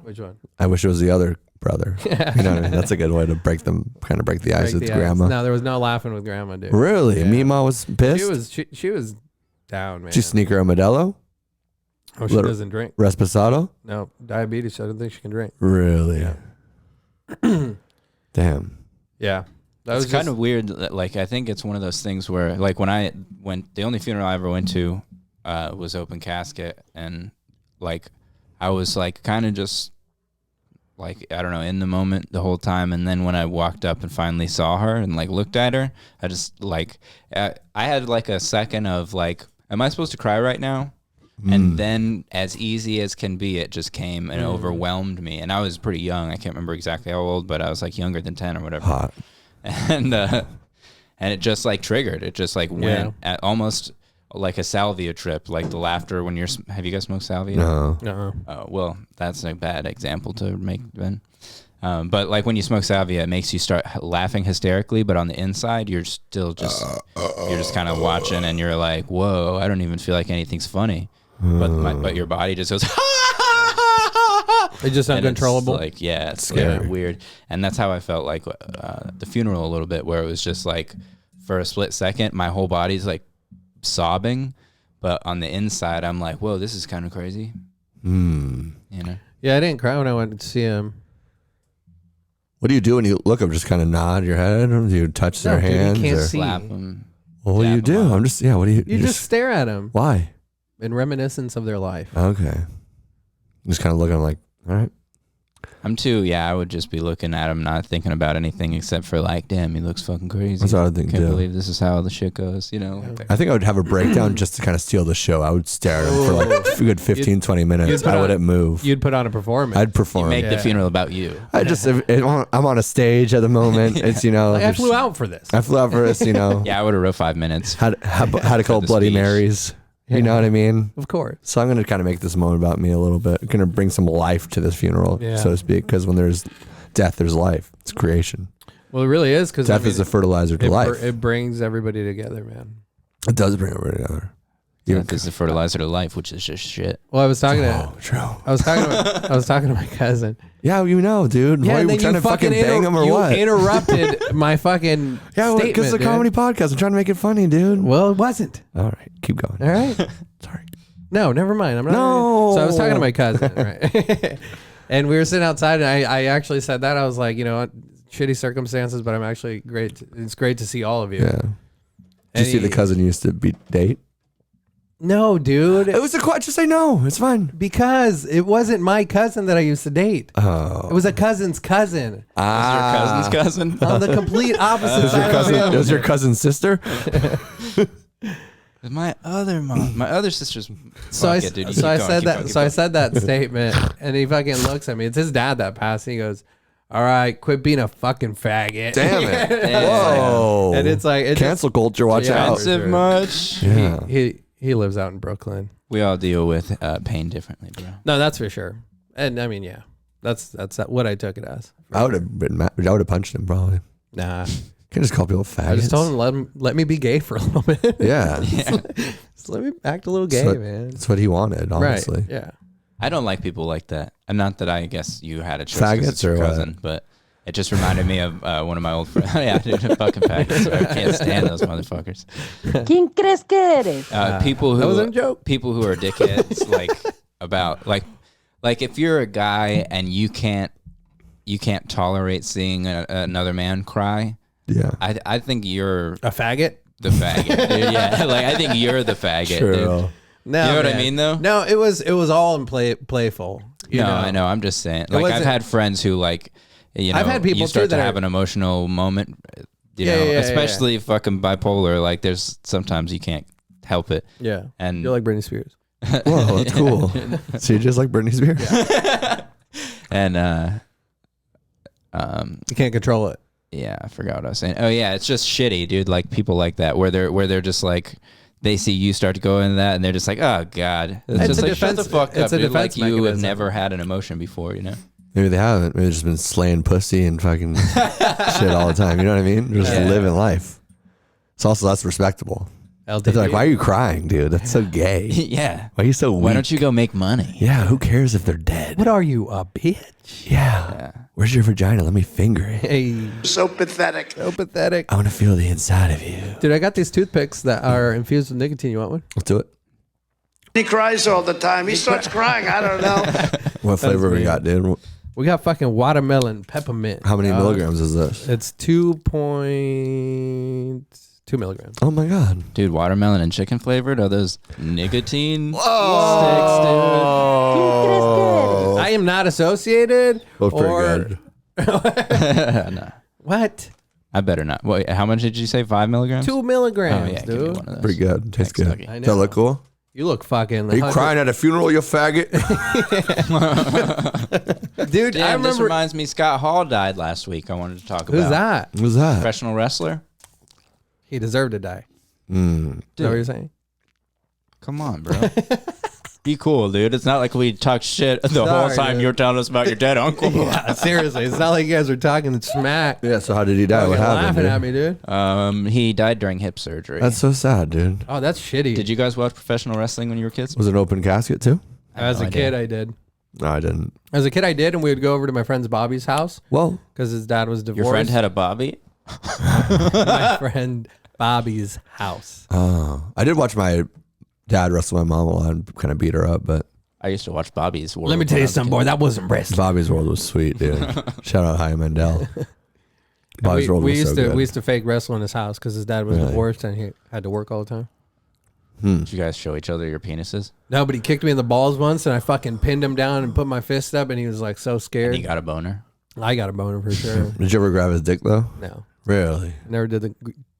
A: Which one?
B: I wish it was the other brother. You know what I mean? That's a good way to break the ice with grandma.
A: No, there was no laughing with grandma, dude.
B: Really?
A: Yeah.
B: Mima was pissed?
A: She was down, man.
B: Did you sneak her a Modelo?
A: Oh, she doesn't drink.
B: Resposado?
A: No, diabetes. I don't think she can drink.
B: Really?
A: Yeah.
B: Damn.
A: Yeah. That
C: was kind of weird. Like, I think it's one of those things where, like, when I went, the only funeral I ever went to was open casket, and like I was like kind of just like, I don't know, in the moment the whole time. And then when I walked up and finally saw her and like looked at her, I just like I had like a second of like, am I supposed to cry right now? And then, as easy as can be, it just came and overwhelmed me. And I was pretty young. I can't remember exactly how old, but I was like younger than 10 or whatever.
B: Hot.
C: And it just like triggered. It just like went at almost like a salvia trip, like the laughter when you're. Have you guys smoked salvia?
B: No.
A: No.
C: Oh, well, that's a bad example to make then. But like when you smoke salvia, it makes you start laughing hysterically, but on the inside, you're still just kind of watching, and you're like, whoa, I don't even feel like anything's funny. But your body just goes,
A: It's just uncontrollable.
C: It's like, yeah, it's scary, weird. And that's how I felt like the funeral a little bit, where it was just like, for a split second, my whole body's like sobbing, but on the inside, I'm like, whoa, this is kind of crazy. You know?
A: Yeah, I didn't cry when I went to see him.
B: What do you do when you look up? Just kind of nod your head? Or do you touch their hands?
A: You can't
B: or?
A: see.
C: Slap them.
B: Well, what do you do? I'm just, what do you
A: You just stare at them
B: Why?
A: in reminiscence of their life.
B: Okay. Just kind of looking like, all right.
C: I'm too, I would just be looking at him, not thinking about anything except for like, damn, he looks fucking crazy.
B: That's what I think,
C: Can't
B: too.
C: believe this is how the shit goes, you know?
B: I think I would have a breakdown just to kind of steal the show. I would stare at him for like a good 15, 20 minutes. I wouldn't move.
A: You'd put on a performance.
B: I'd perform.
C: Make the funeral about you.
B: I just, I'm on a stage at the moment. It's,
A: Like, I flew out for this.
B: I flew out for this,
C: Yeah, I would have wrote 5 minutes.
B: Had a couple
C: the
B: Bloody
C: speech.
B: Marys. You know what I mean?
A: Of course.
B: So I'm going to kind of make this moment about me a little bit. I'm going to bring some life to this funeral, so to speak, because when there's death, there's life. It's creation.
A: Well, it really is, because
B: Death is the fertilizer to life.
A: It brings everybody together, man.
B: It does bring everybody together.
C: Death is the fertilizer to life, which is just shit.
A: Well, I was talking
B: True.
A: I was talking to my cousin.
B: Yeah, you know, dude.
A: Yeah,
B: Why,
A: and
B: are you
A: then
B: trying to fucking bang him or
A: you
B: what?
A: interrupted my fucking
B: Yeah,
A: statement,
B: because it's a
A: dude.
B: comedy podcast. I'm trying to make it funny, dude.
A: Well, it wasn't.
B: All right, keep going.
A: All right.
B: Sorry.
A: No, never mind. I'm not.
B: No.
A: So I was talking to my cousin, right? And we were sitting outside, and I actually said that. I was like, shitty circumstances, but I'm actually great. It's great to see all of you.
B: Yeah. Did you see the cousin you used to date?
A: No, dude.
B: It was a question. Just say no. It's fine.
A: Because it wasn't my cousin that I used to date.
B: Oh.
A: It was a cousin's cousin.
C: Your cousin's cousin?
A: On the complete opposite side of
B: It
A: him.
B: was your cousin's sister?
C: My other mom. My other sister's.
A: So I
C: Fuck it, dude. You
A: so
C: keep
A: I
C: going,
A: said
C: keep
A: that.
C: going,
A: So I
C: keep
A: said that statement, and he fucking looks at me. It's his dad that passed. And he goes, "All right, quit being a fucking faggot."
B: Damn it.
C: going.
B: Whoa.
A: And it's like it's
B: Cancel culture. Watch
A: Yeah.
B: out.
C: Expensive much.
B: Yeah.
A: he lives out in Brooklyn.
C: We all deal with pain differently, bro.
A: No, that's for sure. And I mean, yeah, that's what I took it as.
B: I would have been mad. I would have punched him probably.
A: Nah,
B: Can't just call people faggots.
A: I just told him let me be gay for a little bit.
B: Yeah.
A: Just let me act a little gay,
B: That's
A: man.
B: That's what he wanted, honestly.
A: Right? Yeah.
C: I don't like people like that. And not that I guess you had a choice 'cause
B: Faggots
C: it's your
B: or what?
C: cousin, but it just reminded me of one of my old friends. Yeah, dude, fucking faggots. I can't stand those motherfuckers.
E: ¿Quién crees que eres?
C: People
A: That wasn't a
C: who
A: joke.
C: people who are dickheads, like if you're a guy and you can't tolerate seeing another man cry,
B: Yeah.
C: I think you're
A: A faggot?
C: the faggot. Dude. Yeah, like I think you're the faggot.
B: True.
C: Dude.
A: No,
C: You know what I
A: man.
C: mean, though?
A: No, it was all in playful. You
C: No,
A: know?
C: I know. I'm just saying. Like I've
A: wasn't-
C: had friends who like,
A: I've had people
C: you start
A: too that
C: to
A: are-
C: have an emotional moment. You
A: Yeah,
C: know,
A: yeah, yeah,
C: especially fucking bipolar. Like there's sometimes you can't help it.
A: Yeah.
C: And
A: You're like Britney Spears.
B: Whoa, that's cool. So you just like Britney Spears?
C: and
A: You can't control it.
C: yeah, I forgot what I was saying. Oh yeah, it's just shitty, dude. Like people like that, where they're just like, they see you start to go into that, and they're just like, oh god,
A: It's
C: just
A: a
C: like shut the
A: defense-
C: fuck
A: it's
C: up,
A: a
C: dude. Like
A: defense
C: you have
A: mechanism.
C: never had an emotion before, you know.
B: Maybe they haven't. Maybe they've just been slaying pussy and fucking shit all the time. You know what I mean? Just
C: Yeah.
B: living life. It's also less respectable. They're like, why are you crying, dude? That's so gay.
C: Yeah.
B: Why are you so weak?
C: Why don't you go make money?
B: Yeah, who cares if they're dead?
A: What are you, a bitch?
B: Yeah. Where's your vagina? Let me finger it.
A: Hey,
D: So pathetic.
A: so pathetic.
B: I want to feel the inside of you.
A: Dude, I got these toothpicks that are infused with nicotine. You want one?
B: Let's do it.
D: He cries all the time. He starts crying. I don't know.
B: What flavor we
A: me.
B: got, dude?
A: We got fucking watermelon peppermint.
B: How many milligrams is this?
A: It's 2.2 milligrams.
B: Oh my god.
C: Dude, watermelon and chicken flavored? Are those nicotine
E: ¿Quién crees que eres?
A: I am not associated.
B: That was pretty good.
C: No.
A: What?
C: I better not. Wait, how much did you say? 5 milligrams?
A: 2 milligrams,
C: Oh, yeah, give me
A: dude.
C: one of those.
B: Pretty good. Tastes good.
C: Gnocchi.
A: I
B: Does that
A: know.
B: look cool?
A: You look fucking.
B: Are you crying at a funeral, you faggot?
A: dude?
C: Damn,
A: I
C: this
A: remember.
C: reminds me, Scott Hall died last week. I wanted to talk about.
A: Who's that?
B: Who's that?
C: Professional wrestler?
A: He deserved to die.
B: Mm.
A: Is that what you're saying?
C: Come on, bro. Be cool, dude. It's not like we talk shit the whole time
A: dude.
C: you're telling us about your dead uncle.
A: Yeah, seriously. It's not like you guys are talking smack.
B: Yeah. So how did he die? What happened?
A: Laughing
B: Dude?
A: at me, dude.
C: He died during hip surgery.
B: That's so sad, dude.
A: Oh, that's shitty.
C: Did you guys watch professional wrestling when you were kids?
B: Was it an open casket too?
A: As a kid, I did.
B: No, I didn't.
A: As a kid, I did, and we would go over to my friend's Bobby's house
B: Well,
A: because his dad was divorced.
C: Your friend had a Bobby?
A: My friend Bobby's house.
B: I did watch my dad wrestle my mom a lot and kind of beat her up, but
C: I used to watch Bobby's World.
A: Let me tell you something, boy. That wasn't wrestling.
B: Bobby's World was sweet, dude. Shout out Hyman Mandel. Bobby's World was so good.
A: We used to fake wrestle in his house because his dad was
B: Really?
A: divorced and he had to work all the time.
C: Did you guys show each other your penises?
A: No, but he kicked me in the balls once, and I fucking pinned him down and put my fist up, and he was like so scared.
C: And you got a boner?
A: I got a boner for sure.
B: Did you ever grab his dick though?
A: No,
B: Really?
A: never did the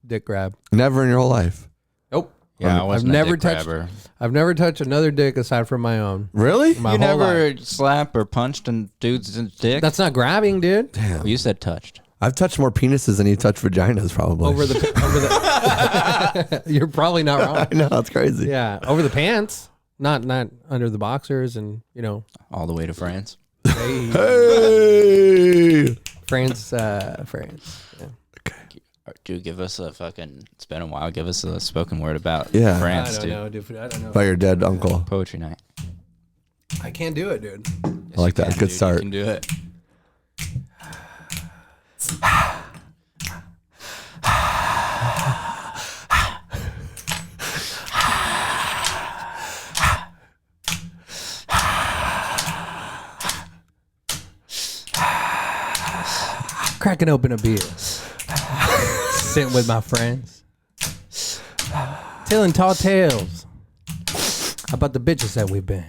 A: dick grab.
B: Never in your whole life.
A: Nope.
C: Yeah, I wasn't
A: never
C: a dick
A: touched-
C: grabber.
A: I've never touched another dick aside from my own.
B: Really?
A: My
C: You
A: whole
C: never
A: life.
C: slapped or punched a dude's dick?
A: That's not grabbing, dude.
B: Damn.
C: You said touched.
B: I've touched more penises than you touched vaginas, probably.
A: Over the. You're probably not wrong.
B: I know, that's crazy.
A: Yeah, over the pants, not under the boxers, and
C: All the way to France.
A: hey,
B: Hey.
A: France. Yeah.
C: Dude, give us a fucking. It's been a while. Give us a spoken word about
B: Yeah.
C: France,
A: I
C: dude.
A: don't know, dude. I don't know.
B: By your dead uncle.
C: Poetry night.
A: I can't do it, dude.
B: I like that.
C: Yeah,
B: Good
C: dude,
B: start.
C: You can do it.
A: Cracking open a beer, sitting with my friends, telling tall tales about the bitches that we've been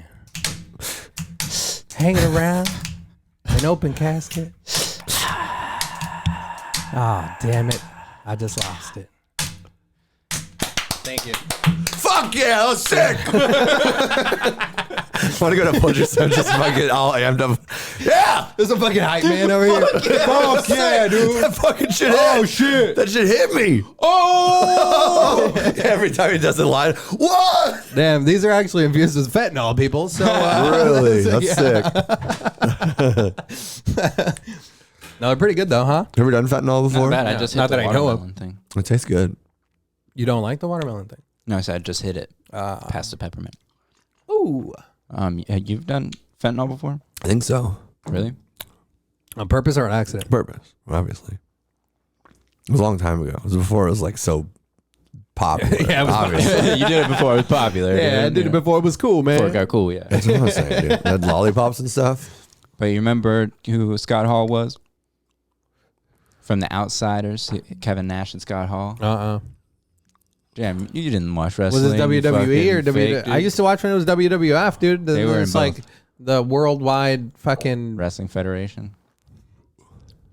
A: hanging around an open casket. Ah, damn it! I just lost it. Thank you.
B: Fuck yeah, that was sick. Want to go to Butcher Center just fucking all amped up. Yeah!
A: There's a fucking hype man over here.
B: Fuck yeah, dude. That fucking shit hit. Oh, shit. That shit hit me. Oh! Every time he does the line. What?
A: Damn, these are actually infused with fentanyl, people. So
B: Really? That's sick.
A: No, they're pretty good though, huh?
B: Ever done fentanyl before?
C: Not bad. I
A: No,
C: just hit
A: not
C: the
A: that I know of.
C: watermelon thing.
B: It tastes good.
A: You don't like the watermelon thing?
C: No, I said I just hit it. Past the peppermint.
A: Ooh.
C: You've done fentanyl before?
B: I think so.
C: Really?
A: On purpose or an accident?
B: Purpose, obviously. It was a long time ago. It was before it was like so popular.
A: Yeah, it was
B: obviously.
C: You did it before it was popular.
A: Yeah, I
C: dude.
A: did it before it was cool, man.
C: Before it got cool, yeah.
B: That's what I'm saying, dude. They had lollipops and stuff.
C: But you remember who Scott Hall was? From The Outsiders, Kevin Nash and Scott Hall. Damn, you didn't watch wrestling.
A: Was this WWE or
C: fucking
A: WWE?
C: fake,
A: I used to watch when it was WWF, dude.
C: They were in
A: It's like
C: both.
A: the worldwide fucking
C: Wrestling Federation.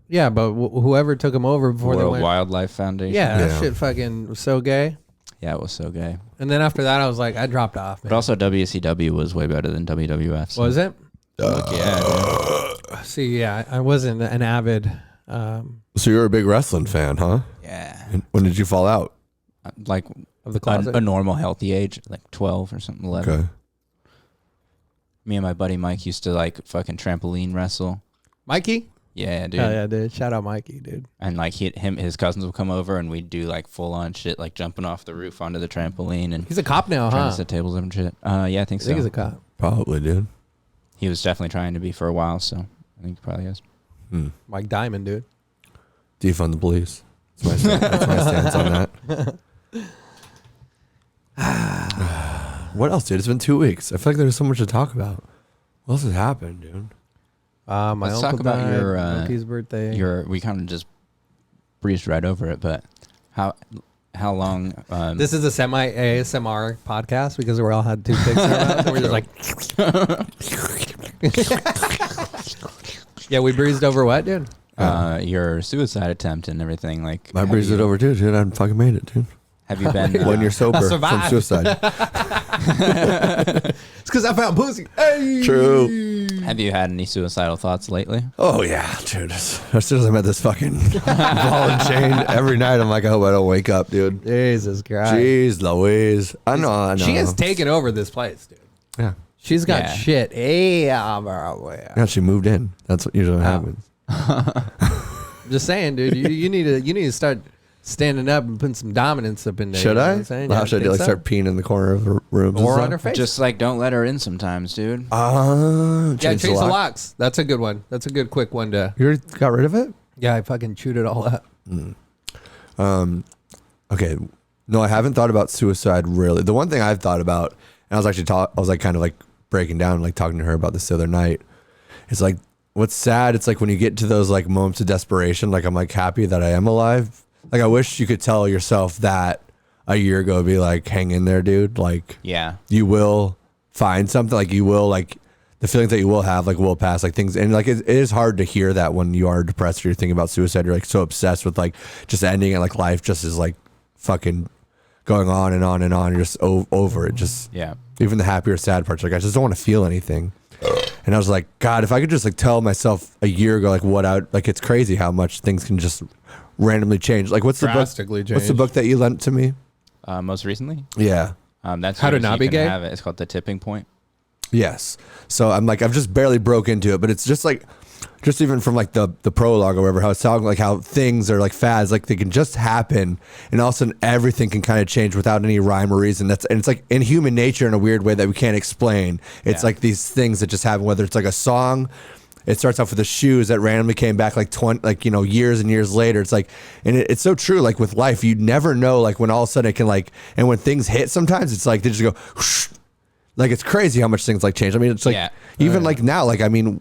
A: yeah, but whoever took them over before they
C: World
A: went.
C: Wildlife Foundation.
A: Yeah,
B: Yeah.
A: that shit fucking was so gay.
C: Yeah, it was so gay.
A: And then after that, I was like, I dropped off. Man.
C: But also WCW was way better than WWF. So.
A: Was it?
C: Yeah,
A: See, yeah, I wasn't an avid.
B: So you're a big wrestling fan, huh?
C: yeah.
B: And when did you fall out?
C: Like
A: Of the closet.
C: a normal healthy age, like 12 or something, 11.
B: Okay.
C: Me and my buddy Mike used to like fucking trampoline wrestle.
A: Mikey?
C: Yeah, dude.
A: Hell yeah, dude. Shout out Mikey, dude.
C: And like his cousins would come over and we'd do like full on shit, like jumping off the roof onto the trampoline and
A: He's a cop now,
C: trying
A: huh?
C: to set tables up and shit. Yeah, I think
A: I
C: so.
A: think he's a cop.
B: Probably, dude.
C: He was definitely trying to be for a while, so I think he probably is.
A: Mike Diamond, dude.
B: Defund the police. That's my stance on that. What else, dude? It's been 2 weeks. I feel like there's so much to talk about. What else has happened, dude?
A: My
C: Let's
A: uncle
C: talk about
A: died,
C: your,
A: Monkey's birthday.
C: We kind of just breezed right over it, but how long?
A: This is a semi ASMR podcast because we all had toothpicks around. We're just like, yeah, we breezed over what, dude?
C: your suicide attempt and everything. Like
B: I breezed it over too, dude. I fucking made it, dude.
C: Have you been
B: When you're sober from
A: survived.
B: suicide.
A: It's because I found pussy. Hey!
B: True.
C: Have you had any suicidal thoughts lately?
B: Oh yeah, dude. As soon as I met this fucking ball and chain, every night I'm like, I hope I don't wake up, dude.
A: Jesus Christ.
B: Jeez Louise. I know.
A: She has taken over this place, dude.
B: Yeah.
A: She's got
C: Yeah.
A: shit.
B: Yeah, she moved in. That's what usually happens.
A: I'm just saying, dude. You need to start standing up and putting some dominance up in there.
B: Should
A: you know
B: I?
A: what I'm saying?
B: How
A: Yeah,
B: should I do?
A: think
B: Like
A: so?
B: start peeing in the corner of the room
A: Or on her face.
C: Just like don't let her in sometimes, dude.
A: Change the locks. That's a good one. That's a good quick one to.
B: You already got rid of it?
A: Yeah, I fucking chewed it all up.
B: Okay. No, I haven't thought about suicide really. The one thing I've thought about, and I was actually I was like kind of like breaking down, like talking to her about this the other night. It's like, what's sad, it's like when you get to those like moments of desperation, like I'm like happy that I am alive. Like I wish you could tell yourself that a year ago, be like, hang in there, dude. Like,
C: Yeah.
B: you will find something. Like you will, like the feelings that you will have, like will pass. Like things, and like it is hard to hear that when you are depressed or you're thinking about suicide. You're like so obsessed with like just ending it. Like life just is like fucking going on and on and on. You're just over it. Just
C: Yeah.
B: even the happy or sad parts. Like I just don't want to feel anything. And I was like, God, if I could just like tell myself a year ago, like what I like, it's crazy how much things can just randomly change. Like what's the book?
A: Drastically
B: What's the
A: change.
B: book that you lent to me?
C: Most recently,
B: Yeah.
C: that's
A: How to
C: yours,
A: Not
C: you
A: Be
C: can
A: Gay?
C: Have it. It's called The Tipping Point.
B: Yes. So I'm like, I've just barely broke into it, but it's just like, just even from like the prologue or whatever, how it's talking like how things are like fads, like they can just happen, and all of a sudden everything can kind of change without any rhyme or reason. And it's like in human nature in a weird way that we can't explain. It's
C: Yeah.
B: like these things that just happen, whether it's like a song. It starts off with the shoes that randomly came back like 20, like, you know, years and years later. It's like, and it's so true. Like with life, you never know, like when all of a sudden it can like, and when things hit, sometimes it's like, they just go, whoosh. Like it's crazy how much things like change. I mean, it's like,
C: Yeah.
B: even like now, like, I mean,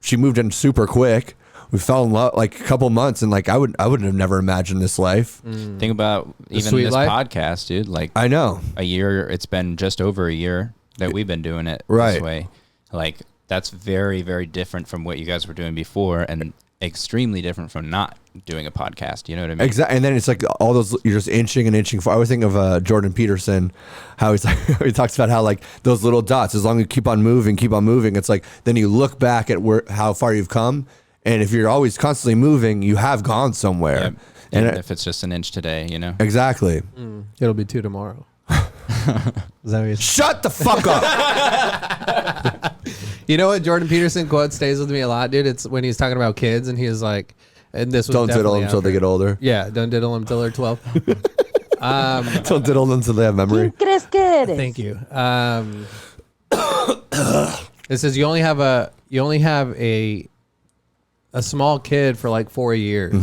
B: she moved in super quick. We fell in love like a couple months, and like, I wouldn't have never imagined this life.
C: Think about even
A: sweet
C: this
A: life?
C: podcast, dude. Like
B: I know.
C: a year, it's been just over a year that we've been doing it
B: Right.
C: this way. Like that's very, very different from what you guys were doing before, and extremely different from not doing a podcast. You know what I mean?
B: Exactly. And then it's like all those, you're just inching and inching. I always think of Jordan Peterson, how he's like, he talks about how like those little dots, as long as you keep on moving, it's like, then you look back at how far you've come. And if you're always constantly moving, you have gone somewhere.
C: Yep.
B: And
C: Even if it's just an inch today, you know?
B: exactly.
A: It'll be 2 tomorrow. Is that what you
B: Shut the fuck up.
A: You know what Jordan Peterson quote stays with me a lot, dude? It's when he's talking about kids and he's like, and this was
B: Don't diddle
A: definitely
B: them until they
A: after-
B: get older.
A: Yeah, don't diddle them until they're 12.
B: Don't diddle them until they have memory.
E: ¿Quién crees que eres?
A: Thank you. It says you only have a small kid for like 4 years.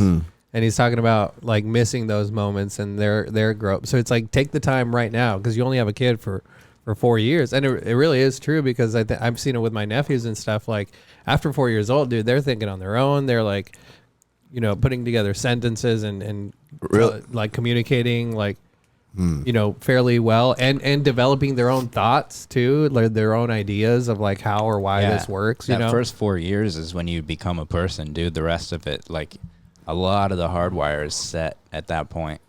A: And he's talking about like missing those moments and their growth. So it's like, take the time right now because you only have a kid for 4 years. And it really is true because I've seen it with my nephews and stuff. Like after 4 years old, dude, they're thinking on their own. They're like, you know, putting together sentences and
B: Really?
A: like communicating like, you know, fairly well and developing their own thoughts too, like their own ideas of like how or why this works. You
C: that
A: know,
C: first 4 years is when you become a person, dude. The rest of it, like a lot of the hardwire is set at that point.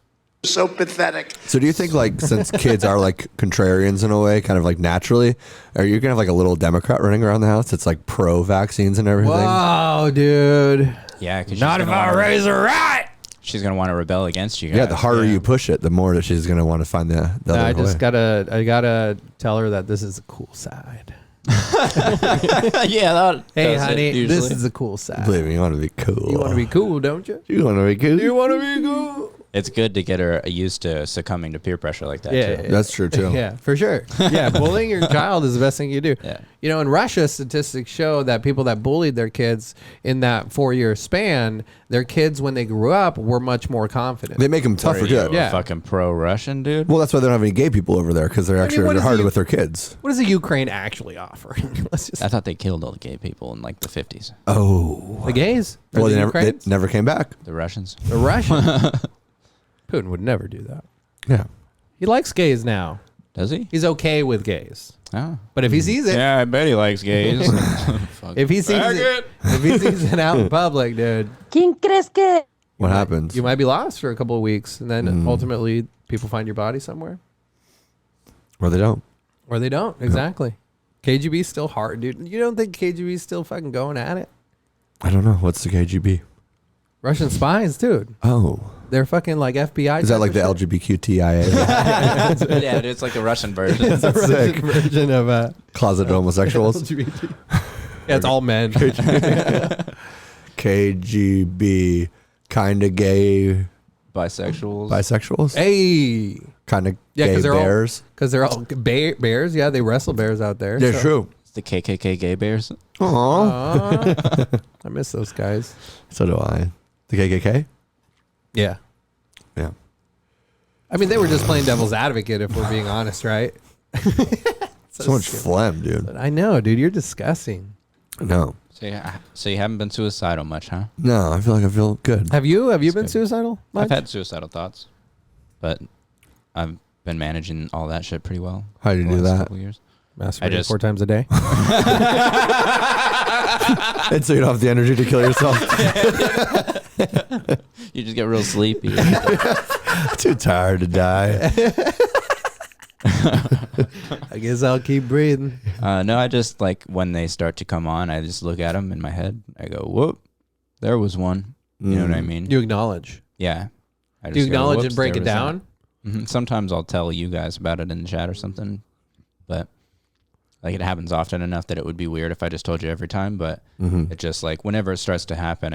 D: So pathetic.
B: So do you think like since kids are like contrarians in a way, kind of like naturally, are you gonna have like a little Democrat running around the house that's like pro vaccines and everything?
A: whoa, dude.
C: Yeah, because
A: Not if I raise her right.
C: She's gonna want to rebel against you guys.
B: Yeah, the harder you push it, the more that she's gonna want to find the other
A: I
B: way.
A: just gotta tell her that this is a cool side.
C: yeah. That
A: Hey,
C: does it
A: honey,
C: usually.
A: this is a cool side.
B: Believe me, you want to be cool.
A: You want to be cool, don't you?
B: You want to be cool.
A: You want to be cool.
C: It's good to get her used to succumbing to peer pressure like that.
A: Yeah,
C: too.
B: That's true too.
A: Yeah, for sure. Yeah, bullying your child is the best thing you do.
C: Yeah.
A: You know, in Russia, statistics show that people that bullied their kids in that 4-year span, their kids, when they grew up, were much more confident.
B: They make them tougher
C: Are you
B: too.
C: a
A: Yeah.
C: fucking pro-Russian, dude?
B: Well, that's why they don't have any gay people over there because they're actually
A: what
B: they're
A: is
B: harder
A: the-
B: with their kids.
A: What is the Ukraine actually offering? Let's just
C: I thought they killed all the gay people in like the 50s.
B: Oh,
A: the gays. Or
B: well,
A: the
B: they
A: Ukrainians?
B: never came back.
C: The Russians.
A: The Russians. Putin would never do that.
B: Yeah.
A: He likes gays now.
C: Does he?
A: He's okay with gays.
C: Oh.
A: But if he sees it,
C: Yeah, I bet he likes gays.
A: if he sees it out in public, dude,
E: ¿Quién crees que
B: What happens?
A: you might be lost for a couple of weeks, and then ultimately people find your body somewhere,
B: Or they don't.
A: or they don't. Exactly. KGB's still hard, dude. You don't think KGB's still fucking going at it?
B: I don't know. What's the KGB?
A: Russian spies, dude.
B: Oh.
A: They're fucking like FBI.
B: Is that like the
A: type of shit.
B: LGBTQIA
C: Yeah, it's like a Russian version.
A: It's a
B: Sick.
A: Russian version of
B: closeted homosexuals?
A: LGBT. Yeah, it's all men.
B: KGB, kind of gay
C: Bisexuals.
B: bisexuals?
A: Hey.
B: Kind of
A: Yeah,
B: gay
A: because
B: bears?
A: they're all bears. Yeah, they wrestle bears out there.
B: Yeah,
A: so-
B: true.
C: It's the KKK gay bears.
B: Aww.
A: Aw. I miss those guys.
B: So do I. The KKK?
A: Yeah.
B: Yeah.
A: I mean, they were just playing devil's advocate, if we're being honest, right?
B: So much
A: stupid.
B: phlegm, dude.
A: But I know, dude. You're disgusting.
B: No.
C: So you haven't been suicidal much, huh?
B: No, I feel good.
A: Have you been
C: good.
A: suicidal much?
C: I've had suicidal thoughts, but I've been managing all that shit pretty well.
B: How do you
C: the
B: do
C: last
B: that?
C: couple years.
A: Masturbating 4 times a day.
B: And so you don't have the energy to kill yourself.
C: You just get real sleepy.
B: Too tired to die.
A: I guess I'll keep breathing.
C: No, I just like when they start to come on, I just look at them in my head. I go, whoop, there was one. You know what I mean?
A: You acknowledge.
C: Yeah. I
A: Do you
C: just go,
A: acknowledge
C: "Whoops,
A: and break
C: there
A: it
C: was
A: down?
C: that." Sometimes I'll tell you guys about it in the chat or something, but like it happens often enough that it would be weird if I just told you every time. But it just like whenever it starts to happen,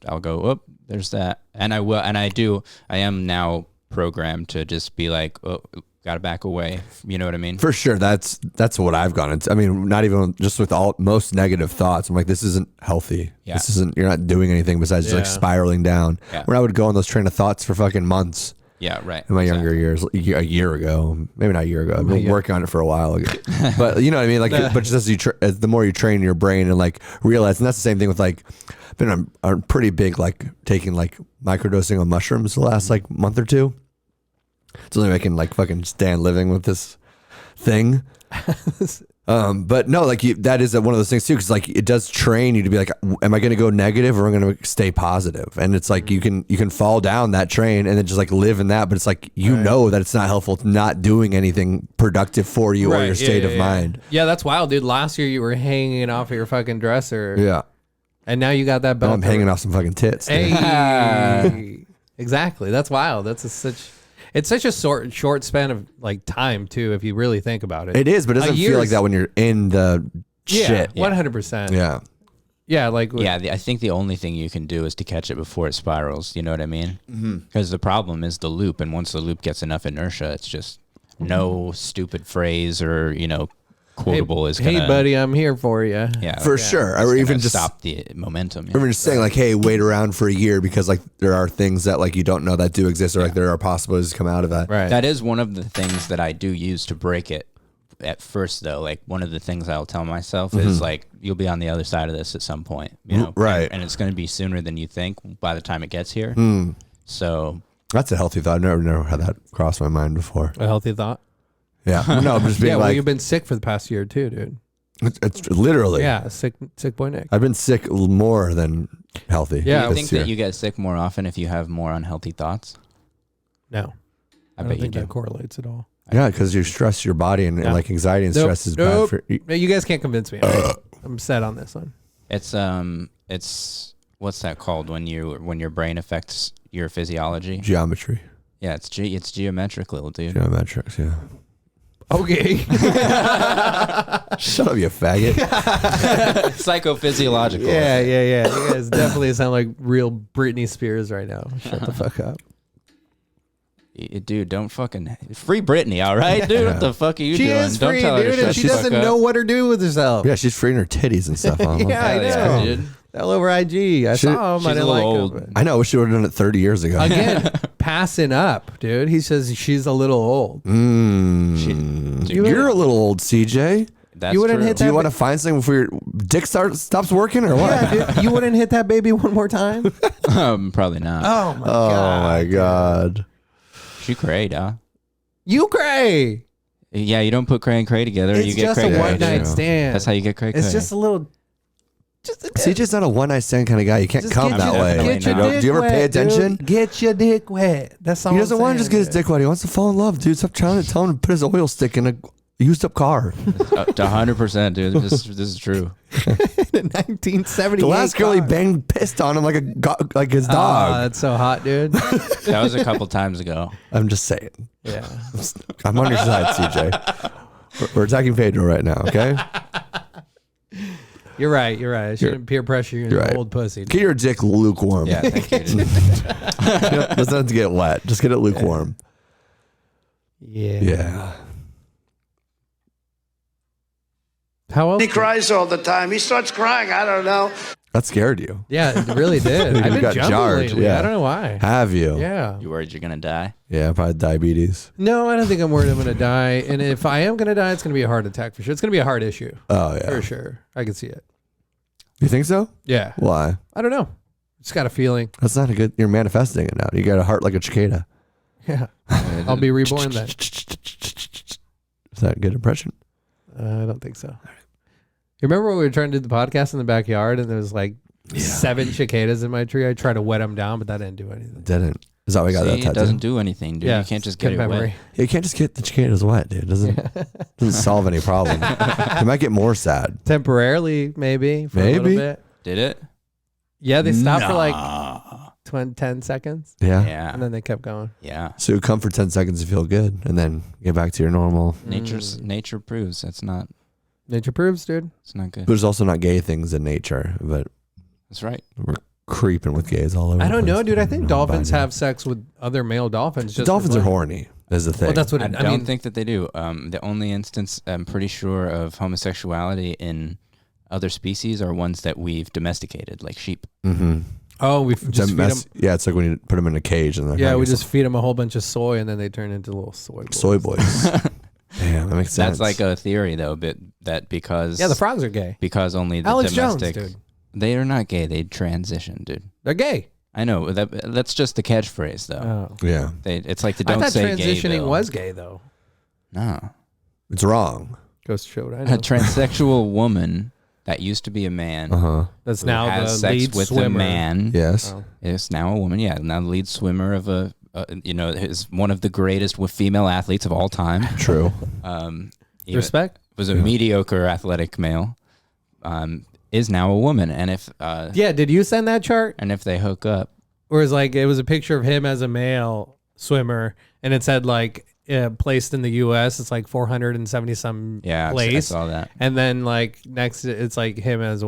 C: I'll go, oh, there's that, and I will, and I am now programmed to just be like, oh, gotta back away. You know what I mean?
B: For sure. That's what I've gone into. I mean, not even just with most negative thoughts. I'm like, this isn't healthy.
C: Yeah.
B: This isn't, you're not doing anything besides just like
A: Yeah.
B: spiraling down.
C: Yeah.
B: When I would go on those train of thoughts for fucking months
C: Yeah, right.
B: in my younger years, a year ago, maybe not a year ago. I've been working on it for a while ago. But you know what I mean? Like, but just as the more you train your brain and like realize, and that's the same thing with like, I've been on pretty big, like taking like microdosing on mushrooms the last like month or two. It's only I can like fucking stand living with this thing. But no, like that is one of those things too, because like it does train you to be like, am I going to go negative or am I going to stay positive? And it's like you can fall down that train and then just like live in that, but it's like you know that it's not helpful. It's not doing anything productive for you or your state of mind.
A: Yeah, that's wild, dude. Last year you were hanging off of your fucking dresser.
B: Yeah,
A: And now you got that
B: now
A: belt.
B: I'm hanging off some fucking tits. dude.
A: Hey. Exactly. That's wild. It's such a short span of like time too, if you really think about it.
B: It is, but it doesn't feel like that when you're in the shit.
A: 100%.
B: Yeah.
A: Yeah, like
C: I think the only thing you can do is to catch it before it spirals. You know what I mean? Because the problem is the loop, and once the loop gets enough inertia, it's just no stupid phrase or quotable is gonna.
A: Hey, buddy, I'm here for you.
C: Yeah,
B: For sure. Or
C: it's
B: even
C: gonna
B: just
C: stop the momentum.
B: Or even just saying like, hey, wait around for a year because like there are things that like you don't know that do exist or like there are possibilities to come out of that.
A: Right.
C: That is one of the things that I do use to break it. At first, though, like one of the things I'll tell myself is like, you'll be on the other side of this at some point,
B: Right.
C: And it's going to be sooner than you think by the time it gets here. So
B: That's a healthy thought. I've never had that cross my mind before.
A: A healthy thought.
B: Yeah. No, I'm just being
A: Yeah, well,
B: like,
A: you've been sick for the past year too, dude.
B: it's literally.
A: Yeah, sick boy Nick.
B: I've been sick more than healthy.
A: Yeah.
C: do you
B: this
C: think
B: year.
C: that you get sick more often if you have more unhealthy thoughts?
A: No,
C: I
A: don't
C: bet you
A: think
C: do.
A: that correlates at all.
B: Yeah, because you stress your body and like anxiety and stress is bad for you.
A: No, you guys can't convince me. I'm set on this one.
C: It's what's that called when your brain affects your physiology?
B: Geometry.
C: Yeah, it's geometrical, dude.
B: Geometrics, yeah.
A: Okay.
B: Shut up, you faggot.
C: Psychophysiological.
A: Yeah. You guys definitely sound like real Britney Spears right now. Shut the fuck up.
C: Dude, don't fucking free Britney, all right, dude. What the fuck are you
A: She
C: doing?
A: is
C: Don't
A: free,
C: tell her to
A: dude,
C: shut
A: and she
C: the
A: doesn't
C: fuck
A: know
C: up.
A: what to do with herself.
B: Yeah, she's freeing her titties and stuff. On
A: Yeah, I
C: Hell yeah,
A: know.
C: dude.
A: All over IG. I saw him.
C: she's
A: I
C: a
A: didn't
C: little
A: like
C: old.
A: him.
B: I know. I wish she would have done it 30 years ago.
A: Again, passing up, dude. He says she's a little old.
C: Dude,
B: You're a little old, CJ.
C: That's
A: you wouldn't
C: true.
A: hit
B: Do you
A: that
B: want to find something before your dick stops working or what?
A: Yeah, dude, you wouldn't hit that baby one more time?
C: Probably not.
A: Oh my
B: Oh
A: god.
B: my god.
C: She cray, huh?
A: You cray.
C: Yeah, you don't put cray and cray together.
A: It's
C: you get
A: just
C: cray.
A: a
B: cray.
A: one
C: cray.
A: night stand.
C: That's how you get cray.
A: It's
C: cray.
A: just a little.
B: CJ's not a one night stand kind of guy. You can't
A: Just
B: come
A: get
B: that
C: your-
B: way.
C: get your
B: Do you ever pay
A: wet, dude.
B: attention?
A: Get your dick wet. That's all.
B: He doesn't
A: I'm
B: want to just
A: saying,
B: get his dick wet. He wants to fall in love, dude. Stop trying to tell him to put his oil stick in Used up car.
C: 100%, dude. This is true.
A: 1978.
B: The last girl he
A: car.
B: banged pissed on him like his
A: Oh,
B: dog.
A: that's so hot, dude.
C: That was a couple times ago.
B: I'm just saying.
A: Yeah.
B: I'm on your side, CJ. We're attacking Pedro right now, okay?
A: You're right. I shouldn't peer pressure you,
B: You're right.
A: old pussy.
B: Get your dick lukewarm.
C: Yeah, thank you. Dude.
B: Doesn't have to get wet. Just get it lukewarm.
A: Yeah.
B: Yeah.
A: How else?
D: He cries all the time. He starts crying. I don't know.
B: That scared you.
A: Yeah, it really did. I've been
B: got
A: jumping
B: jarred,
A: lately.
B: yeah.
A: I don't know why.
B: Have you?
A: Yeah.
C: You worried you're gonna die?
B: Yeah, probably diabetes.
A: No, I don't think I'm worried I'm going to die. And if I am going to die, it's going to be a heart attack for sure. It's going to be a heart issue.
B: Oh, yeah.
A: For sure. I can see it.
B: You think so?
A: Yeah.
B: Why?
A: I don't know. Just got a feeling.
B: That's not a good... You're manifesting it now. You got a heart like a cicada.
A: Yeah. I'll be reborn then.
B: Is that a good impression?
A: I don't think so. You remember when we were trying to do the podcast in the backyard and there was like 7 cicadas in my tree? I tried to wet them down, but that didn't do anything.
B: Didn't. Is that why I got that
C: See,
B: tattoo?
C: it doesn't do anything, dude.
A: Yeah,
C: You can't just
A: good
C: get it wet.
B: Yeah, you can't just get the cicadas wet, dude. It doesn't solve any problem. You might get more sad.
A: Temporarily, maybe. For a
B: Maybe.
A: little bit.
C: Did it?
A: Yeah, they stopped for like 10 seconds.
B: Yeah.
C: Yeah.
A: And then they kept going.
C: Yeah.
B: So you come for 10 seconds to feel good and then get back to your normal.
C: Nature proves that's not
A: Nature proves, dude.
C: it's not good.
B: But there's also not gay things in nature, but
C: That's right.
B: we're creeping with gays all over.
A: I
B: the
A: don't
B: place.
A: know, dude. I think dolphins
B: Binding.
A: have sex with other male dolphins. Just
B: Dolphins
A: for
B: are
A: fun.
B: horny. Is the thing.
A: Well, that's what
C: I
A: it,
C: don't think that they do. The only instance I'm pretty sure of homosexuality in other species are ones that we've domesticated, like sheep.
B: Mm-hmm.
A: Oh, we just feed them.
B: Yeah, it's like when you put them in a cage and they're
A: Yeah,
B: kinda
A: we just feed them a whole bunch of soy, and then they turn into little soy boys.
B: soy boys. Damn, that makes sense.
C: That's like a theory, though, that because
A: Yeah, the frogs are gay.
C: because only the
A: Alex
C: domestic
A: Jones, dude.
C: they are not gay. They transition, dude.
A: They're gay.
C: I know that's just the catchphrase, though.
A: Oh.
B: Yeah,
C: It's like the
A: I
C: don't
A: thought
C: say gay.
A: transitioning
C: Bill.
A: was gay, though.
C: No,
B: it's wrong.
A: Goes to show what I
C: a
A: know.
C: transsexual woman that used to be a man
A: That's
C: who
A: now
C: has
A: the
C: sex
A: lead
C: with
A: swimmer.
C: a man
B: Yes.
A: Oh.
C: is now a woman. Yeah, now the lead swimmer of is one of the greatest female athletes of all time.
B: True.
C: Even-
A: Respect.
C: was a mediocre athletic male. Is now a woman, and if
A: Yeah, did you send that chart?
C: and if they hook up,
A: Or is like it was a picture of him as a male swimmer, and it said like placed in the U.S. It's like 470 some
C: yeah, I
A: place,
C: saw that.
A: and then like next it's like him as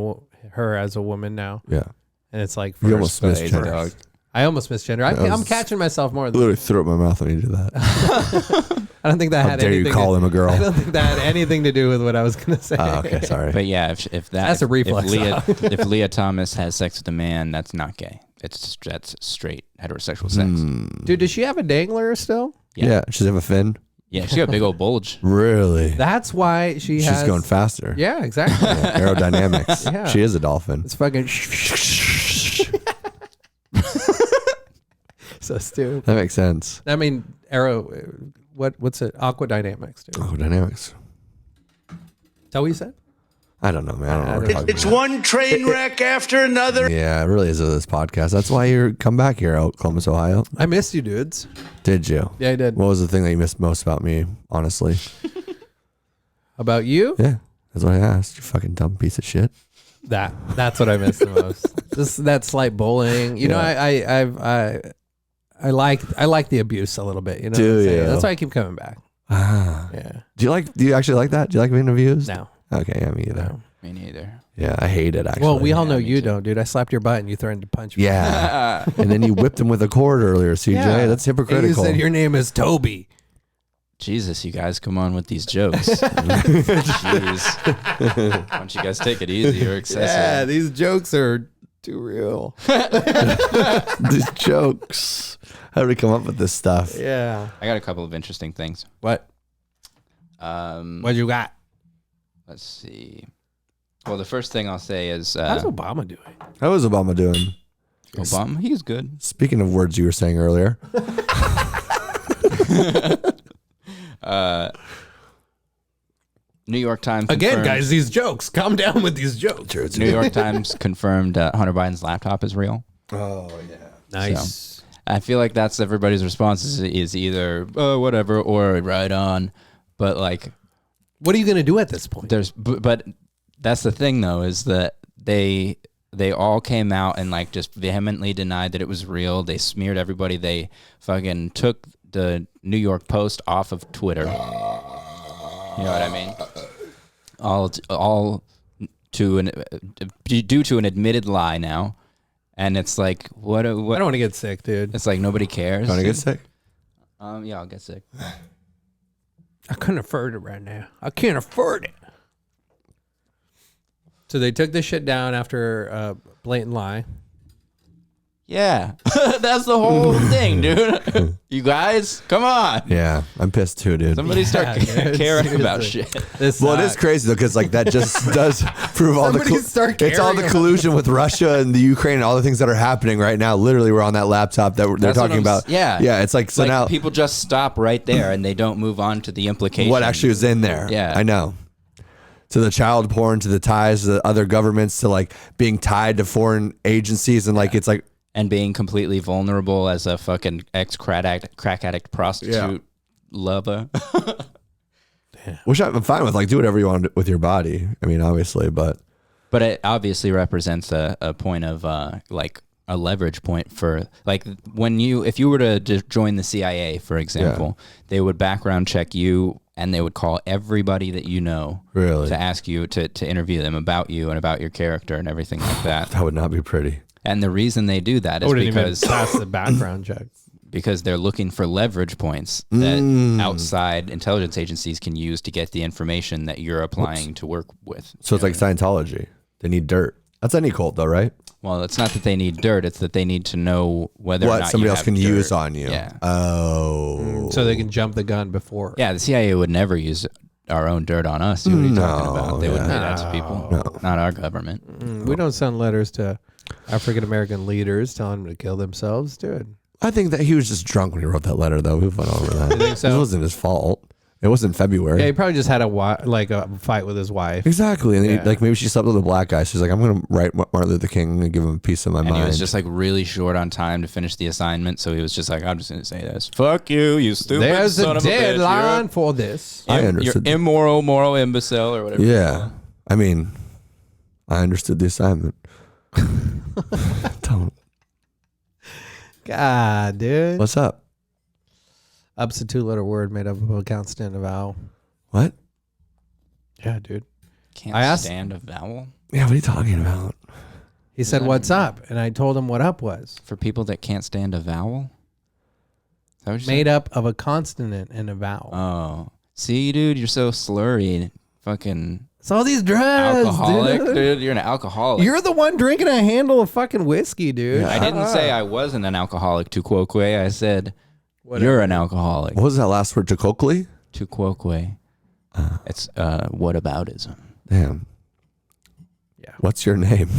A: her as a woman now,
B: Yeah.
A: and it's like
B: You almost
A: first.
B: missed gender.
C: dog.
A: I almost misgender. I'm catching myself more.
B: I literally threw up my mouth when you did that.
A: I don't think that
B: How
A: had
B: dare
A: anything.
B: you call him a
A: I
B: girl?
A: don't think that had anything to do with what I was gonna say.
B: Oh, okay, sorry.
C: But yeah, if that
A: That's a reflex.
C: If Leah Thomas has sex with a man, that's not gay. That's straight heterosexual sex.
A: Dude, does she have a dangler still?
B: Yeah. She's have a fin.
C: Yeah, she got a big old bulge.
B: Really?
A: That's why
B: She's
A: has.
B: going faster.
A: Yeah, exactly.
B: Yeah, aerodynamics.
A: Yeah.
B: She is a dolphin.
A: It's fucking. So stupid.
B: That makes sense.
A: I mean, what's it? Aqua dynamics, dude.
B: Oh, dynamics.
A: Is that what you said?
B: I don't know, man. I don't know what we're talking
D: It's
B: about.
D: one train wreck after another.
B: Yeah, it really is this podcast. That's why you come back here, out Columbus, Ohio.
A: I missed you, dudes.
B: Did you?
A: Yeah, I did.
B: What was the thing that you missed most about me, honestly?
A: About you?
B: Yeah, that's what I asked. You fucking dumb piece of shit.
A: That's what I missed the most. Just that slight bullying. You know, I like the abuse a little bit. You know,
B: Do
A: what I'm saying?
B: you?
A: That's why I keep coming back.
B: Ah.
A: Yeah.
B: Do you actually like that? Do you like being abused?
A: No.
B: Okay, yeah, me either.
A: No.
C: Me neither.
B: Yeah, I hate it actually.
A: Well, we all know
C: me
A: you
C: too.
A: don't, dude. I slapped your butt and you threatened to punch me.
B: Yeah. And then you whipped him with a cord earlier, CJ.
A: Yeah.
B: That's
A: And
B: hypocritical.
A: you said your name is Toby.
C: Jesus, you guys come on with these jokes. Jeez. Why don't you guys take it easy? You're excessive.
A: these jokes are too real.
B: These jokes. How do we come up with this stuff?
A: Yeah.
C: I got a couple of interesting things.
A: What?
C: What
A: you got?
C: Let's see. Well, the first thing I'll say is
A: How's Obama doing?
B: How was Obama doing?
C: Obama. He's good.
B: Speaking of words you were saying earlier.
C: New York Times
A: Again,
C: confirmed-
A: guys, these jokes. Calm down with these jokes.
C: New York Times confirmed Hunter Biden's laptop is real.
B: Oh, yeah.
A: Nice.
C: I feel like that's everybody's response is either whatever or right on, but like
A: What are you going to do at this point?
C: But that's the thing though, is that they all came out and like just vehemently denied that it was real. They smeared everybody. They fucking took the New York Post off of Twitter. You know what I mean? All due to an admitted lie now. And it's like, what?
A: I don't want to get sick, dude.
C: It's like nobody cares.
B: Want to get sick?
C: Yeah, I'll get sick.
A: I couldn't afford it right now. I can't afford it. So they took this shit down after a blatant lie.
C: Yeah, that's the whole thing, dude. You guys, come on.
B: Yeah, I'm pissed too, dude.
C: Somebody start
A: dude,
C: caring about
A: seriously.
C: shit.
B: Well, it is crazy though, because like that just does prove all
A: Somebody start
B: it's all
A: caring
B: the
A: about
B: collusion with Russia and the Ukraine and all the things that are happening right now. Literally, we're on that laptop that they're
C: That's what
B: talking about. Yeah. It's like so
C: like
B: now
C: people just stop right there and they don't move on to the implication.
B: what actually was in there?
C: Yeah.
B: I know. To the child porn, to the ties to the other governments, to like being tied to foreign agencies, and like it's like.
C: And being completely vulnerable as a fucking crack addict, prostitute lover.
B: Which I'm fine with. Like, do whatever you want with your body. I mean, obviously, but
C: it obviously represents a point of like a leverage point for like if you were to join the CIA, for example, they would background check you and they would call everybody that you know
B: really
C: to ask you to interview them about you and about your character and everything like that.
B: that would not be pretty.
C: And the reason they do that is because
A: pass the background check.
C: Because they're looking for leverage points that outside intelligence agencies can use to get the information that you're applying to work with.
B: So it's like Scientology. They need dirt. That's any cult, though, right?
C: Well, it's not that they need dirt; it's that they need to know whether or
B: What
C: not
B: somebody
C: you
B: else
C: have
B: can
C: dirt.
B: use on you.
C: Yeah.
B: Oh.
A: So they can jump the gun before.
C: Yeah, the CIA would never use our own dirt on us. What are you talking about? They wouldn't do that to people.
B: No.
C: Not our government.
A: We don't send letters to African American leaders telling them to kill themselves, dude.
B: I think that he was just drunk when he wrote that letter, though. We went over that.
A: You think so?
B: It wasn't his fault. It wasn't February.
A: Yeah, he probably just had a fight with his wife.
B: Exactly. And
A: Yeah.
B: like maybe she slept with a black guy. She's like, I'm going to write Martin Luther King and give him a piece of my
C: And
B: mind.
C: he was just like really short on time to finish the assignment, so he was just like, "I'm just going to say this. Fuck you, you stupid
A: There's
C: son
A: a
C: of a bitch.
A: deadline for this.
B: I
C: You're
B: understood.
C: immoral, moral imbecile, or whatever.
B: Yeah. I mean, I understood the assignment. Don't.
A: God, dude.
B: What's up?
A: Up's a two-letter word made up of a consonant and a vowel.
B: What?
A: Yeah, dude.
C: Can't
A: I asked-
C: stand a vowel.
B: Yeah, what are you talking about?
A: He said, "What's up?" And I told him what up was.
C: For people that can't stand a vowel? Is that what you
A: Made up of a consonant and a vowel.
C: said? Oh. See, dude, you're so slurry. Fucking
A: It's all these drugs,
C: alcoholic,
A: dude.
C: dude. You're an alcoholic.
A: You're the one drinking a handle of fucking whiskey, dude.
C: I didn't say I wasn't an alcoholic to quoque. I said you're an alcoholic
B: What was that last word? Tococli?
C: to quoque. It's whataboutism.
B: Damn.
A: Yeah.
B: What's your name?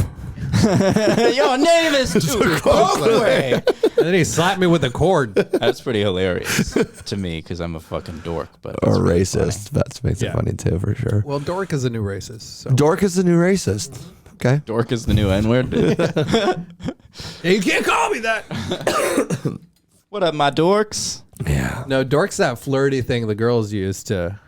C: Your name is to quoque.
A: And then he slapped me with a cord.
C: That's pretty hilarious to me because I'm a fucking dork. But
B: Or
C: that's really
B: racist. That makes it
A: Yeah.
B: funny too, for sure.
A: Well, dork is a new racist. So.
B: Dork is the new racist. Okay.
C: Dork is the new N-word. Dude.
A: You can't call me that.
C: What up, my dorks?
B: Yeah.
A: No, dork's that flirty thing the girls use to,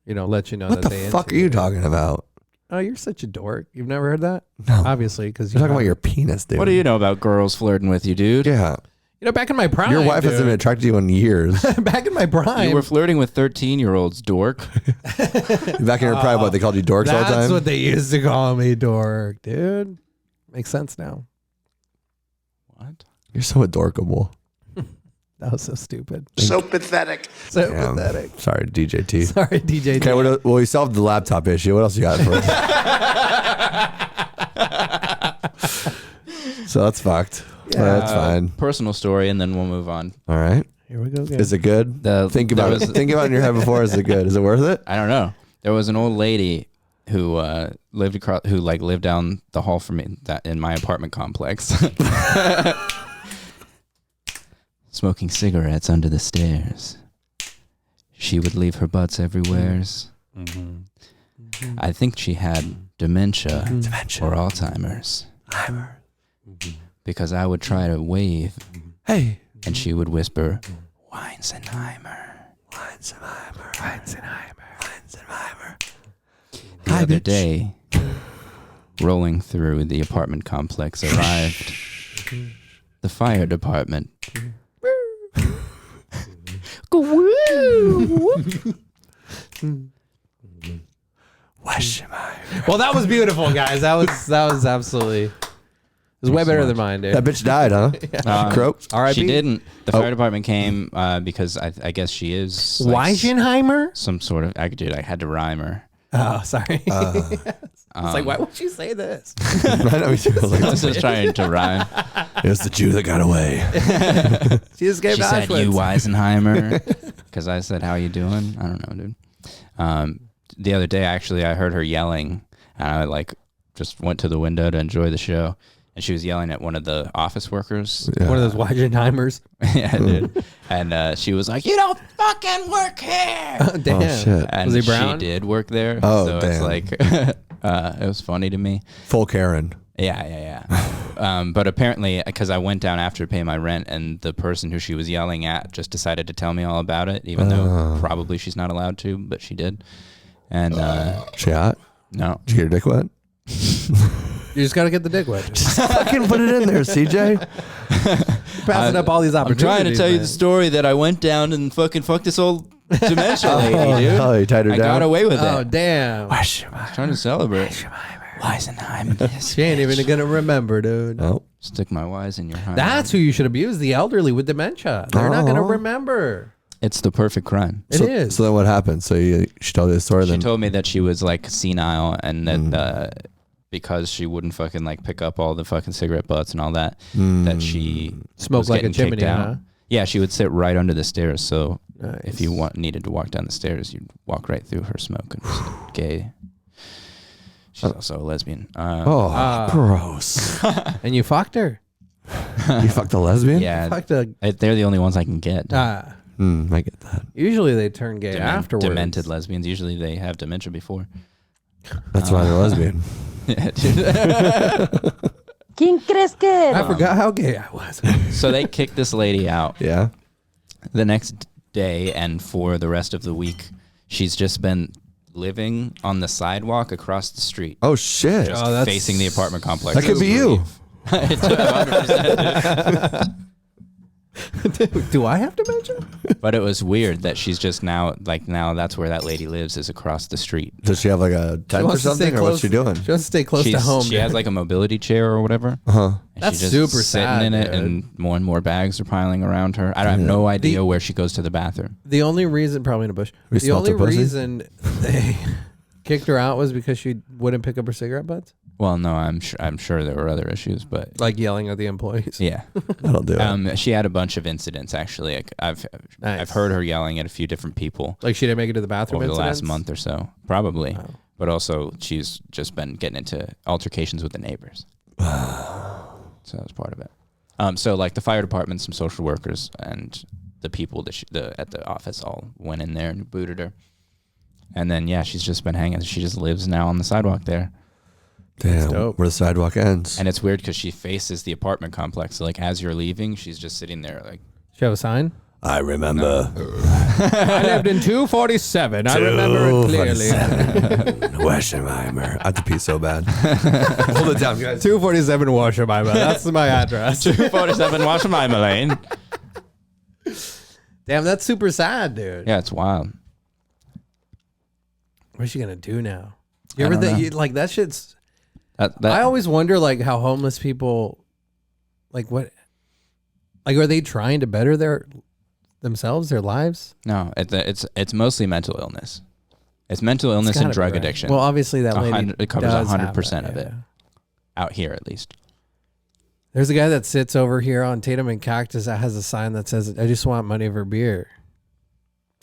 A: let you know
B: What
A: that
B: the
A: they
B: fuck
A: into
B: are you talking about?
A: Oh, you're such a dork. You've never heard that?
B: No.
A: Obviously, because
B: You're talking about your penis, dude.
C: What do you know about girls flirting with you, dude?
B: Yeah.
A: back in my prime.
B: Your wife hasn't been attracted to you in years.
A: Back in my prime.
C: You were flirting with 13-year-olds, dork.
B: Back in your prime, what, they called you dorks all the
A: That's
B: time?
A: what they used to call me, dork, dude. Makes sense now.
C: What?
B: You're so adorkable.
A: That was so stupid.
D: So pathetic.
A: So
B: Yeah.
A: pathetic.
B: Sorry, DJ
A: Sorry, DJ.
B: Okay, well, we solved the laptop issue. What else you got for us? So that's fucked. Yeah. That's fine.
C: Personal story, and then we'll move on.
B: All right.
A: Here we go again.
B: Is it good? Think about it. Think about it in your head before. Is it good? Is it worth it?
C: I don't know. There was an old lady who lived down the hall from me in my apartment complex, smoking cigarettes under the stairs. She would leave her butts everywheres. Mm-hmm. I think she had dementia or Alzheimer's. Because I would try to wave,
B: Hey.
C: and she would whisper, Weinsenheimer.
B: Weinsenheimer.
A: Weinsenheimer.
C: The other day, rolling through the apartment complex, arrived the fire department.
A: Well, that was beautiful, guys. That was absolutely. It was way better than mine, dude.
B: That bitch died, huh? She croaked.
A: R.I.P.
C: She didn't. The fire department came because I guess she is
A: Weisenheimer?
C: some sort of. I had to rhyme her.
A: Oh, sorry. It's like, why would you say this?
B: I know, me too. I was like,
C: I was just trying to rhyme.
B: it was the Jew that got away.
A: She just gave
C: She said,
A: Auschwitz.
C: "You Weisenheimer," because I said, "How you doing?" I don't know, dude. The other day, actually, I heard her yelling, and I just went to the window to enjoy the show, and she was yelling at one of the office workers.
B: Yeah.
A: One of those Weisenheimers.
C: Yeah, dude. And she was like, "You don't fucking work here."
A: Oh, damn.
B: Oh, shit.
C: And
A: Was he brown?
C: she did work there.
B: Oh,
C: so
B: damn.
C: it's like it was funny to me.
B: Full Karen.
C: Yeah. But apparently, because I went down after to pay my rent, and the person who she was yelling at just decided to tell me all about it, even though probably she's not allowed to, but she did. And
B: She hot?
C: no,
B: Did you get her dick wet?
A: You just got to get the dick wet.
B: Fucking put it in there, CJ.
A: Passing up all these
C: I'm
A: opportunities.
C: trying to tell you
A: man.
C: the story that I went down and fucking fucked this old dementia lady, dude.
B: Oh, you tied her
C: I
B: down?
C: got away with
A: Oh,
C: it.
A: damn.
C: Trying to celebrate. Weisenheim.
A: She ain't even going to remember, dude.
B: Oh.
C: Stick my wise in your heart.
A: That's who you should abuse, the elderly with dementia. They're not going to
B: Oh.
A: remember.
C: It's the perfect crime.
A: It is.
B: So then what happened? So she told you the story
C: She
B: then?
C: told me that she was like senile and that because she wouldn't fucking like pick up all the fucking cigarette butts and all that, that she
A: Smoke
C: was
A: like a
C: getting kicked
A: chimney,
C: out.
A: huh?
C: Yeah, she would sit right under the stairs. So
A: Nice.
C: if you needed to walk down the stairs, you'd walk right through her smoke. And it's gay. She's also a lesbian.
B: Gross.
A: And you fucked her.
B: You fucked a lesbian?
C: Yeah,
A: Fucked a.
C: they're the only ones I can get.
B: I get that.
A: Usually they turn gay afterwards.
C: Demented lesbians. Usually they have dementia before.
B: That's why they're lesbian.
C: Yeah, dude.
E: ¿Quién crees que eres?
A: I forgot how gay I was.
C: So they kicked this lady out.
B: Yeah.
C: The next day and for the rest of the week, she's just been living on the sidewalk across the street,
B: Oh, shit.
C: just
A: that's-
C: facing the apartment complex.
B: That could be you.
A: Do I have dementia?
C: But it was weird that she's just now that's where that lady lives, is across the street.
B: Does she have like a tent or something? Or what's she doing?
A: She wants to stay close to home.
C: She has like a mobility chair or whatever.
B: Uh-huh.
C: And
A: That's
C: she's
A: super
C: just sitting
A: sad,
C: in it,
A: dude.
C: and more bags are piling around her. I have no idea where she goes to the bathroom.
A: The only reason, probably in a bush,
B: We
A: the
B: smelt
A: only
B: her pussy?
A: reason they kicked her out was because she wouldn't pick up her cigarette butts?
C: Well, no, I'm sure there were other issues, but
A: Like yelling at the employees.
C: yeah.
B: That'll do it.
C: She had a bunch of incidents actually. Like, I've
A: Nice.
C: heard her yelling at a few different people
A: Like she didn't make it to the bathroom
C: over the last
A: incidents?
C: month or so, probably.
A: Oh.
C: But also, she's just been getting into altercations with the neighbors. So that was part of it. So like the fire department, some social workers, and the people that at the office all went in there and booted her. And then she's just been hanging. She just lives now on the sidewalk there.
B: Damn.
A: dope.
B: Where the sidewalk ends.
C: And it's weird because she faces the apartment complex. So like as you're leaving, she's just sitting there like.
A: She have a sign?
B: I remember.
A: I lived in 247. I remember it clearly.
B: Weschenheimer. I have to pee so bad. Hold it down, guys.
A: 247 Washabaiba. That's my address.
C: 247 Washamima Lane.
A: Damn, that's super sad, dude.
C: Yeah, it's wild.
A: What's she gonna do now? You
C: I
A: ever
C: don't know.
A: think like that shit's?
C: That,
A: I always wonder like how homeless people, like what, like are they trying to better themselves, their lives?
C: no, it's mostly mental illness. It's mental illness
A: It's gotta
C: and
A: be
C: drug
A: right.
C: addiction.
A: Well, obviously that lady
C: It covers
A: does
C: 100%
A: have
C: of
A: that,
C: it.
A: yeah.
C: Out here, at least.
A: There's a guy that sits over here on Tatum and Cactus that has a sign that says, "I just want money for beer."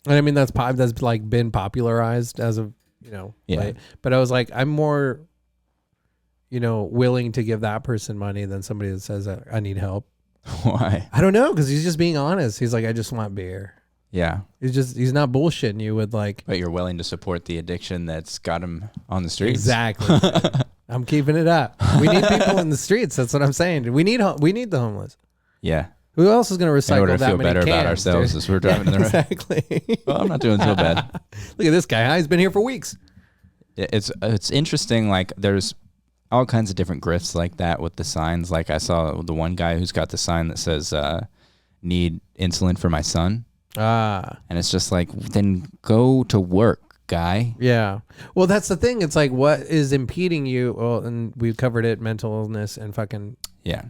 A: And I mean that's like been popularized as of
C: Yeah.
A: late. But I was like, I'm more, willing to give that person money than somebody that says I need help.
C: Why?
A: I don't know, because he's just being honest. He's like, I just want beer.
C: Yeah.
A: He's not bullshitting you with like
C: But you're willing to support the addiction that's got him on the streets.
A: exactly. I'm keeping it up. We need people in the streets. That's what I'm saying. We need the homeless.
C: Yeah.
A: Who else is going to recycle
C: in order to
A: that
C: feel
A: many
C: better
A: cans,
C: about ourselves
A: dude?
C: as we're driving in the road.
A: Exactly.
C: Well, I'm not doing so bad.
A: Look at this guy. Huh? He's been here for weeks.
C: It's interesting. Like there's all kinds of different grifts like that with the signs. Like I saw the one guy who's got the sign that says "Need insulin for my son,"
A: Ah.
C: and it's just like, then go to work, guy.
A: Yeah. Well, that's the thing. It's like, what is impeding you? Well, and we've covered it: mental illness and fucking
C: Yeah.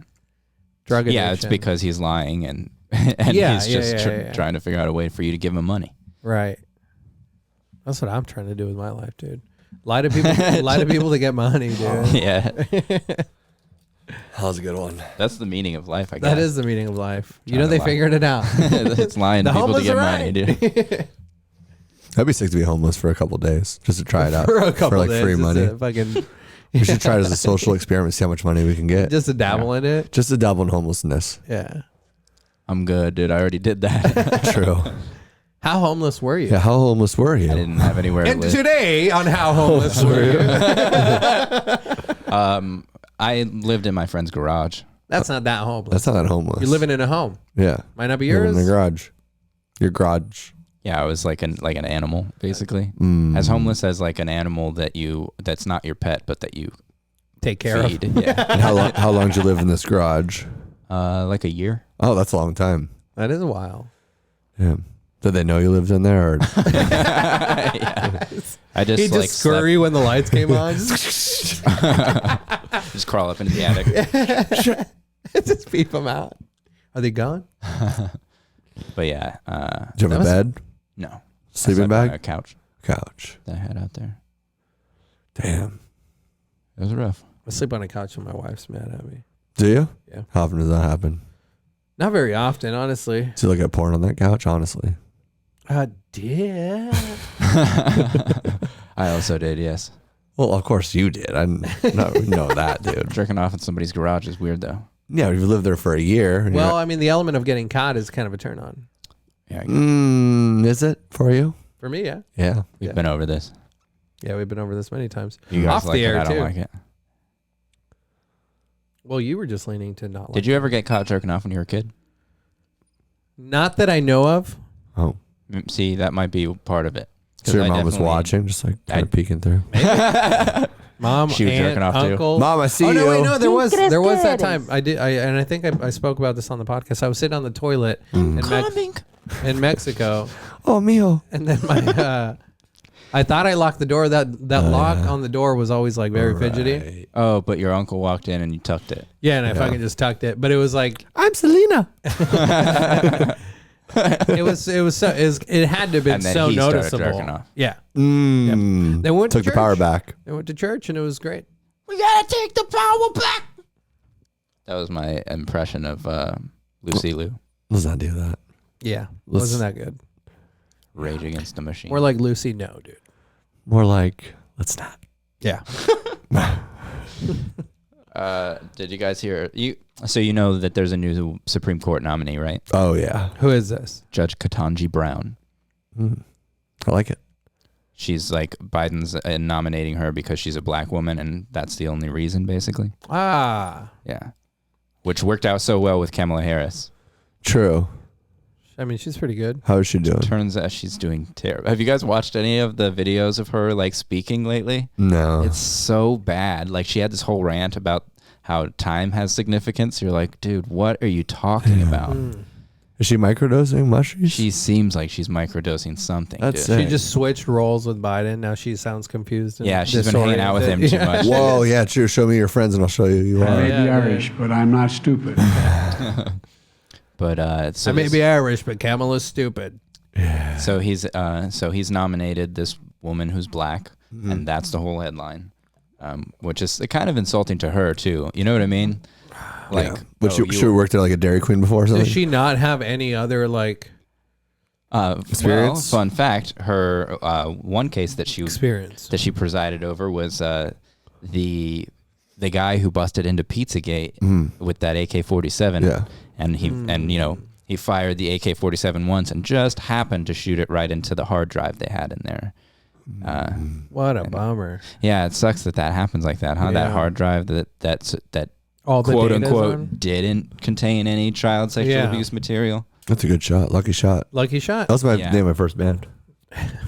A: drug addiction.
C: Yeah, it's because he's lying and
A: Yeah,
C: he's just
A: yeah.
C: trying to figure out a way for you to give him money.
A: Right. That's what I'm trying to do with my life, dude. Lie to people to get money, dude.
C: Yeah,
B: That was a good one.
C: that's the meaning of life. I guess
A: That is the meaning of life. You
C: Trying
A: know,
C: to
A: they
C: lie.
A: figured it out.
C: it's lying to
A: The
C: people to
A: homeless
C: get
A: are
C: money,
A: right.
C: dude.
B: I'd be sick to be homeless for a couple days just to try it out
A: For a couple
B: like
A: days,
B: free
A: just
B: money.
A: to fucking
B: We should try it as a social experiment, see how much money we can get.
A: just to dabble in it.
B: Just to dabble in homelessness.
A: Yeah.
C: I'm good, dude. I already did that.
B: True.
A: How homeless were you?
B: Yeah, how homeless were you?
C: I didn't have anywhere to
A: And
C: live.
A: today on How Homeless Were You?
C: I lived in my friend's garage.
A: That's not that homeless.
B: That's not that homeless.
A: You're living in a home.
B: Yeah.
A: Might not be
B: Living
A: yours.
B: in the garage. Your garage.
C: Yeah, I was like an animal, basically.
B: Mm.
C: As homeless as like an animal that's not your pet, but that you
A: Take care
C: feed.
A: of.
C: Yeah.
B: And how long did you live in this garage?
C: Like a year.
B: Oh, that's a long time.
A: That is a while.
B: Yeah. Did they know you lived in there? Or?
C: Yeah. I just
A: He'd
C: like
A: just scurry when the lights came on.
C: just crawl up into the attic.
A: Just peep them out. Are they gone?
C: But yeah,
B: Did you have a bed?
C: no.
B: Sleeping
C: I slept on a
B: bag?
C: couch
B: Couch.
C: that I had out there.
B: Damn.
C: It was rough.
A: I sleep on a couch when my wife's mad at me.
B: Do you?
A: Yeah.
B: How often does that happen?
A: Not very often, honestly.
B: Do you look at porn on that couch, honestly?
A: Dear.
C: I also did, yes.
B: Well, of course you did. I know that, dude.
C: Jerking off in somebody's garage is weird, though.
B: Yeah, if you lived there for a year. And
A: Well, I mean, the element of getting caught is kind of a turn on.
C: Yeah,
B: is it for you?
A: For me, yeah.
B: Yeah.
C: we've been over this.
A: Yeah, we've been over this many times.
C: You guys
A: Off
C: like
A: the
C: it,
A: air,
C: I don't
A: too.
C: like it.
A: Well, you were just leaning to not like
C: Did you ever get caught jerking off when you were a kid?
A: Not that I know of.
B: Oh.
C: See, that might be part of it.
B: So your
C: I
B: mom was
C: definitely-
B: watching, just like kind of peeking through.
A: Mom,
C: She was
A: aunt,
C: jerking off, too.
A: uncle.
B: Mom, I see
A: Oh, no,
B: you.
A: wait, no, there was
E: ¿Quién crees
A: that
E: que
A: time.
E: eres?
A: And I think I spoke about this on the podcast. I was sitting on the toilet in Mexico,
B: Oh, mijo.
A: and then I thought I locked the door. That lock on the door was always like very fidgety.
C: Oh, but your uncle walked in and you tucked it.
A: Yeah, and I fucking just tucked it. But it was like
B: I'm Selena.
A: it had to have been
C: And then
A: so
C: he started
A: noticeable.
C: jerking off.
A: Yeah,
B: Mm.
A: they went to
B: Took the power
A: church.
B: back.
A: They went to church, and it was great.
C: We gotta take the power back. That was my impression of Lucy Liu.
B: Let's not do that.
A: Yeah,
B: Let's-
A: wasn't that good?
C: Rage Against the Machine.
A: More like Lucy, no, dude.
B: More like, let's not.
A: Yeah.
C: Did you guys hear So you know that there's a new Supreme Court nominee, right?
B: Oh, yeah.
A: Who is this?
C: Judge Ketanji Brown.
B: I like it.
C: She's like Biden's nominating her because she's a black woman, and that's the only reason, basically.
A: Ah,
C: Yeah, which worked out so well with Kamala Harris.
B: True.
A: I mean, she's pretty good.
B: How is she doing?
C: Turns out she's doing terrible. Have you guys watched any of the videos of her like speaking lately?
B: No.
C: It's so bad. Like she had this whole rant about how time has significance. You're like, dude, what are you talking about?
B: Is she microdosing mushrooms?
C: She seems like she's microdosing something.
B: That's
C: dude.
B: it.
A: She just switched roles with Biden. Now she sounds confused. And
C: Yeah, she's been hanging out with him too
A: disoriented.
C: much.
B: Whoa, yeah, true. Show me your friends and I'll show you who you
F: I
B: are.
F: may
A: Yeah,
F: be
A: yeah.
F: Irish, but I'm not stupid.
C: But so
A: I may
C: this-
A: be Irish, but Kamala's stupid.
C: So he's nominated this woman who's black, and that's the whole headline, which is kind of insulting to her too. You know what I mean? Like,
B: Yeah. But
C: oh,
B: she worked at like a Dairy Queen before or something?
A: Does she not have any other like
C: well,
B: Experience?
C: fun fact: her one case that she
A: experience?
C: presided over was the guy who busted into Pizzagate with that AK-47.
B: Yeah.
C: And he fired the AK-47 once and just happened to shoot it right into the hard drive they had in there.
A: What a bummer.
C: Yeah, it sucks that happens like that, huh?
A: Yeah.
C: That hard drive that
A: All the
C: quote
A: data's
C: unquote
A: on?
C: didn't contain any child sexual abuse material.
B: That's a good shot. Lucky shot.
A: Lucky shot.
B: That was my name of my first band.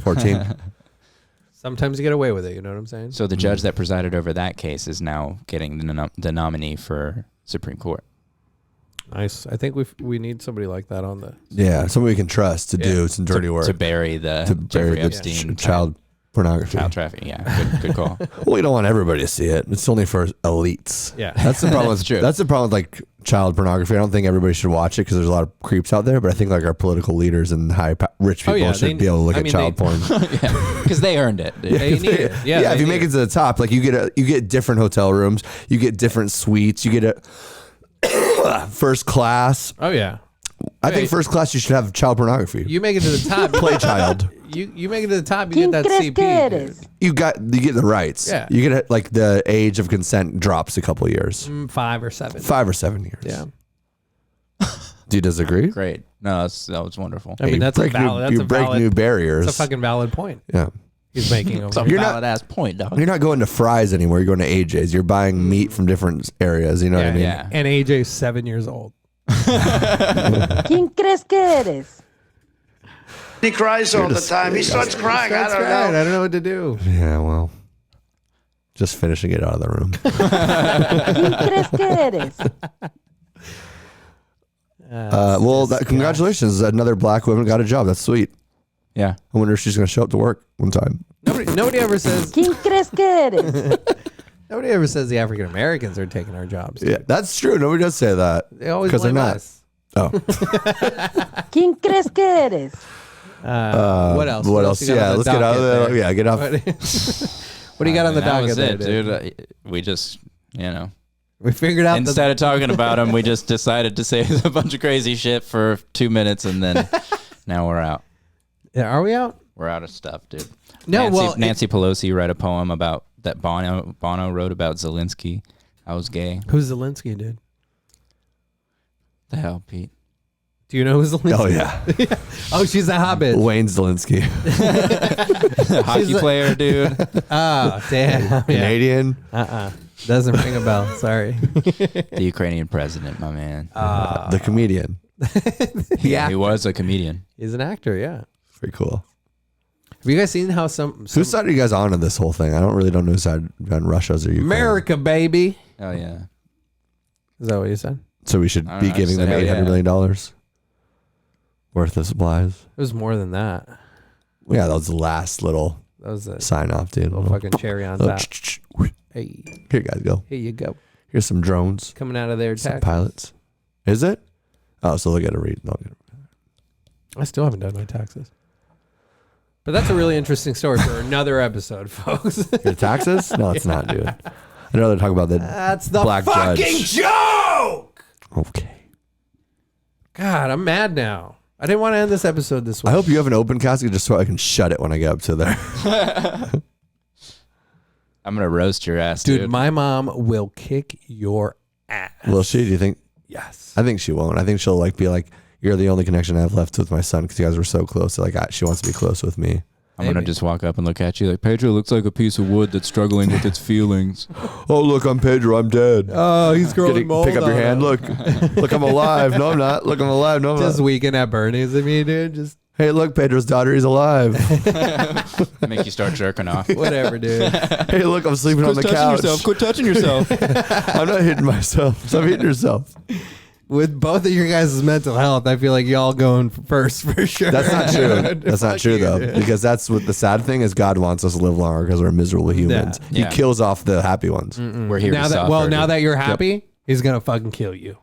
B: 14.
A: Sometimes you get away with it. You know what I'm saying?
C: So the judge that presided over that case is now getting the nominee for Supreme Court.
A: Nice. I think we need somebody like that on the.
B: Yeah, somebody we can trust to do some dirty work.
C: To bury the Jeffrey Epstein
B: child pornography.
C: Child trafficking. Yeah, good call.
B: Well, you don't want everybody to see it. It's only for elites.
A: Yeah.
B: That's the problem.
C: That's true.
B: That's the problem with like child pornography. I don't think everybody should watch it because there's a lot of creeps out there. But I think like our political leaders and rich people should be able to look at child porn.
C: Because they earned it. Dude.
A: They need it.
B: Yeah, if you make it to the top, like you get different hotel rooms, you get different suites, you get a first class.
A: Oh yeah.
B: I think first class you should have child pornography.
A: You make it to the top.
B: Play child.
A: You make it to the top. You get that CP. Dude.
B: You get the rights.
A: Yeah.
B: You get like the age of consent drops a couple years.
A: 5 or 7.
B: 5 or 7 years.
A: Yeah.
B: Do you disagree?
C: Great. No, that was wonderful.
A: I mean, that's a valid.
B: You break new barriers.
A: It's a fucking valid point.
B: Yeah.
A: He's making
C: It's a valid ass point, dog.
B: You're not going to Fry's anymore. You're going to AJ's. You're buying meat from different areas. You know what I mean?
C: Yeah.
A: And AJ's 7 years old.
E: ¿Quién crees que eres?
D: He cries all the time. He starts crying. I don't know.
A: I don't know what to do.
B: Yeah, well, just finishing it out of the room.
E: ¿Quién crees que eres?
B: Congratulations. Another black woman got a job. That's sweet.
C: Yeah.
B: I wonder if she's going to show up to work one time.
A: Nobody ever says.
E: ¿Quién crees que eres?
A: Nobody ever says the African Americans are taking our jobs.
B: Yeah, that's true. Nobody does say that.
A: They always
B: because they're
A: blame
B: not.
A: us.
B: Oh.
E: ¿Quién crees que eres?
A: What else?
B: What else? Yeah, let's get out of there. Yeah, get off.
A: What do you got on the
C: that
A: docket
C: was
A: there,
C: it, dude? We just,
A: we figured out
C: instead of talking about him, we just decided to say a bunch of crazy shit for 2 minutes, and then now we're out.
A: Yeah, are we out?
C: We're out of stuff, dude.
A: No,
C: Nancy Pelosi read a poem about that Bono wrote about Zelensky. I was gay.
A: Who's Zelensky, dude?
C: The hell, Pete?
A: Do you know who Zelensky?
B: Oh yeah.
A: Oh, she's a hobbit.
B: Wayne Zelensky.
C: Hockey player, dude.
A: Oh, damn.
B: Canadian.
A: Doesn't ring a bell. Sorry.
C: The Ukrainian president, my man.
B: The comedian.
A: Yeah.
C: He was a comedian.
A: He's an actor, yeah.
B: Very cool.
A: Have you guys seen how some
B: Whose side are you guys on in this whole thing? I don't really know whose side on Russia's or Ukraine.
A: America, baby?
C: Oh, yeah.
A: Is that what you said?
B: So we should be giving them $800 million worth of supplies.
A: It was more than that.
B: Yeah, that was the last little
A: That was a
B: sign off, dude.
A: little fucking cherry on top. Hey,
B: Here, guys, go.
A: here you go.
B: Here's some drones.
A: Coming out of there,
B: Some
A: Texas.
B: pilots. Is it? Oh, so they'll get a read.
A: I still haven't done my taxes. But that's a really interesting story for another episode, folks.
B: Your taxes? No, it's not, dude. I'd rather talk about the
A: That's the
B: black
A: fucking
B: judge.
A: joke!
B: Okay.
A: God, I'm mad now. I didn't want to end this episode this way.
B: I hope you have an open casket just so I can shut it when I get up to there.
C: I'm going to roast your ass, dude.
A: Dude, my mom will kick your ass.
B: Will she? Do you think?
A: Yes.
B: I think she won't. I think she'll be like, you're the only connection I have left with my son because you guys were so close. So she wants to be close with me.
C: I'm going to just walk up and look at you like, Pedro looks like a piece of wood that's struggling with its feelings.
B: Oh, look, I'm Pedro. I'm dead.
A: Oh, he's growing mold.
B: Pick up your hand. Look, I'm alive. No, I'm not. Look, I'm alive. No, I'm
A: Just
B: not.
A: weekend at Bernie's. I mean, dude, just
B: Hey, look, Pedro's daughter. He's alive.
C: Make you start jerking off.
A: whatever, dude.
B: Hey, look, I'm sleeping on the couch.
C: Quit touching yourself.
B: I'm not hitting myself. Stop hitting yourself.
A: With both of your guys' mental health, I feel like y'all going first for sure.
B: That's not true. That's not true, though, because that's what the sad thing is. God wants us to live longer because we're miserable humans.
C: Yeah.
B: He kills off the happy ones.
C: We're here
A: now
C: to
A: that
C: suffer.
A: now that you're happy, he's gonna fucking kill you.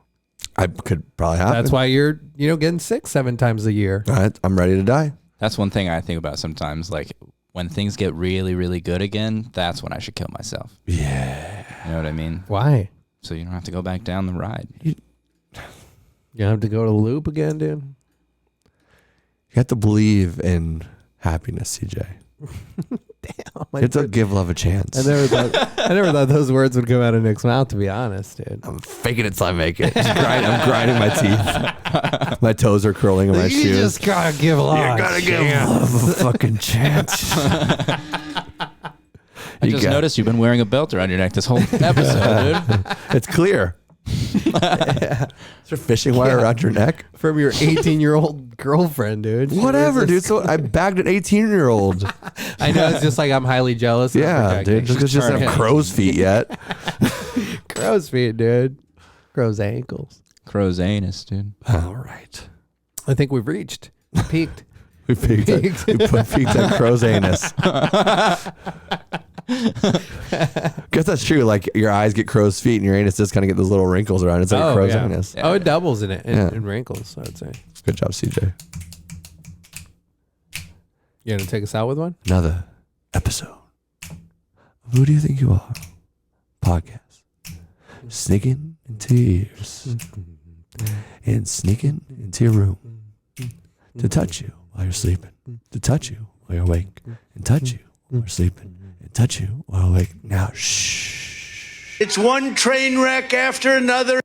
B: I could probably happen.
A: That's why you're getting sick 7 times a year.
B: All right, I'm ready to die.
C: That's one thing I think about sometimes. Like when things get really, really good again, that's when I should kill myself.
B: Yeah.
C: You know what I mean?
A: Why?
C: So you don't have to go back down the ride.
A: You have to go to the loop again, dude.
B: You have to believe in happiness, CJ.
A: Damn,
B: You have to give love a chance.
A: I never thought those words would come out of Nick's mouth. To be honest, dude.
B: I'm faking it till I make it. I'm grinding my teeth. My toes are curling in my
A: You
B: shoes.
A: just gotta give love.
B: You gotta give love a fucking chance.
C: I just noticed you've been wearing a belt around your neck this whole episode, dude.
B: It's clear. Is there fishing wire around your neck?
A: From your 18-year-old girlfriend, dude.
B: Whatever, dude. So I bagged an 18-year-old.
A: I know, it's just like I'm highly jealous. And I'm
B: Yeah,
A: projecting.
B: dude. Just because she doesn't have crow's feet yet.
A: Crow's feet, dude. Crow's ankles.
C: Crow's anus, dude.
B: All right.
A: I think we've reached. Peaked.
B: We peaked at crow's anus. Guess that's true. Like your eyes get crow's feet and your anus just kind of get those little wrinkles around. It's like crow's anus.
A: Oh, it doubles in it in,
B: Yeah.
A: in wrinkles, I would say.
B: Good job, CJ.
A: You gonna take us out with one?
B: Another episode of Who Do You Think You Are? Podcast. Sneaking into your ears and sneaking into your room to touch you while you're sleeping, to touch you while you're awake, and touch you while you're sleeping, and touch you while you're awake. Now, shh.
D: It's one train wreck after another.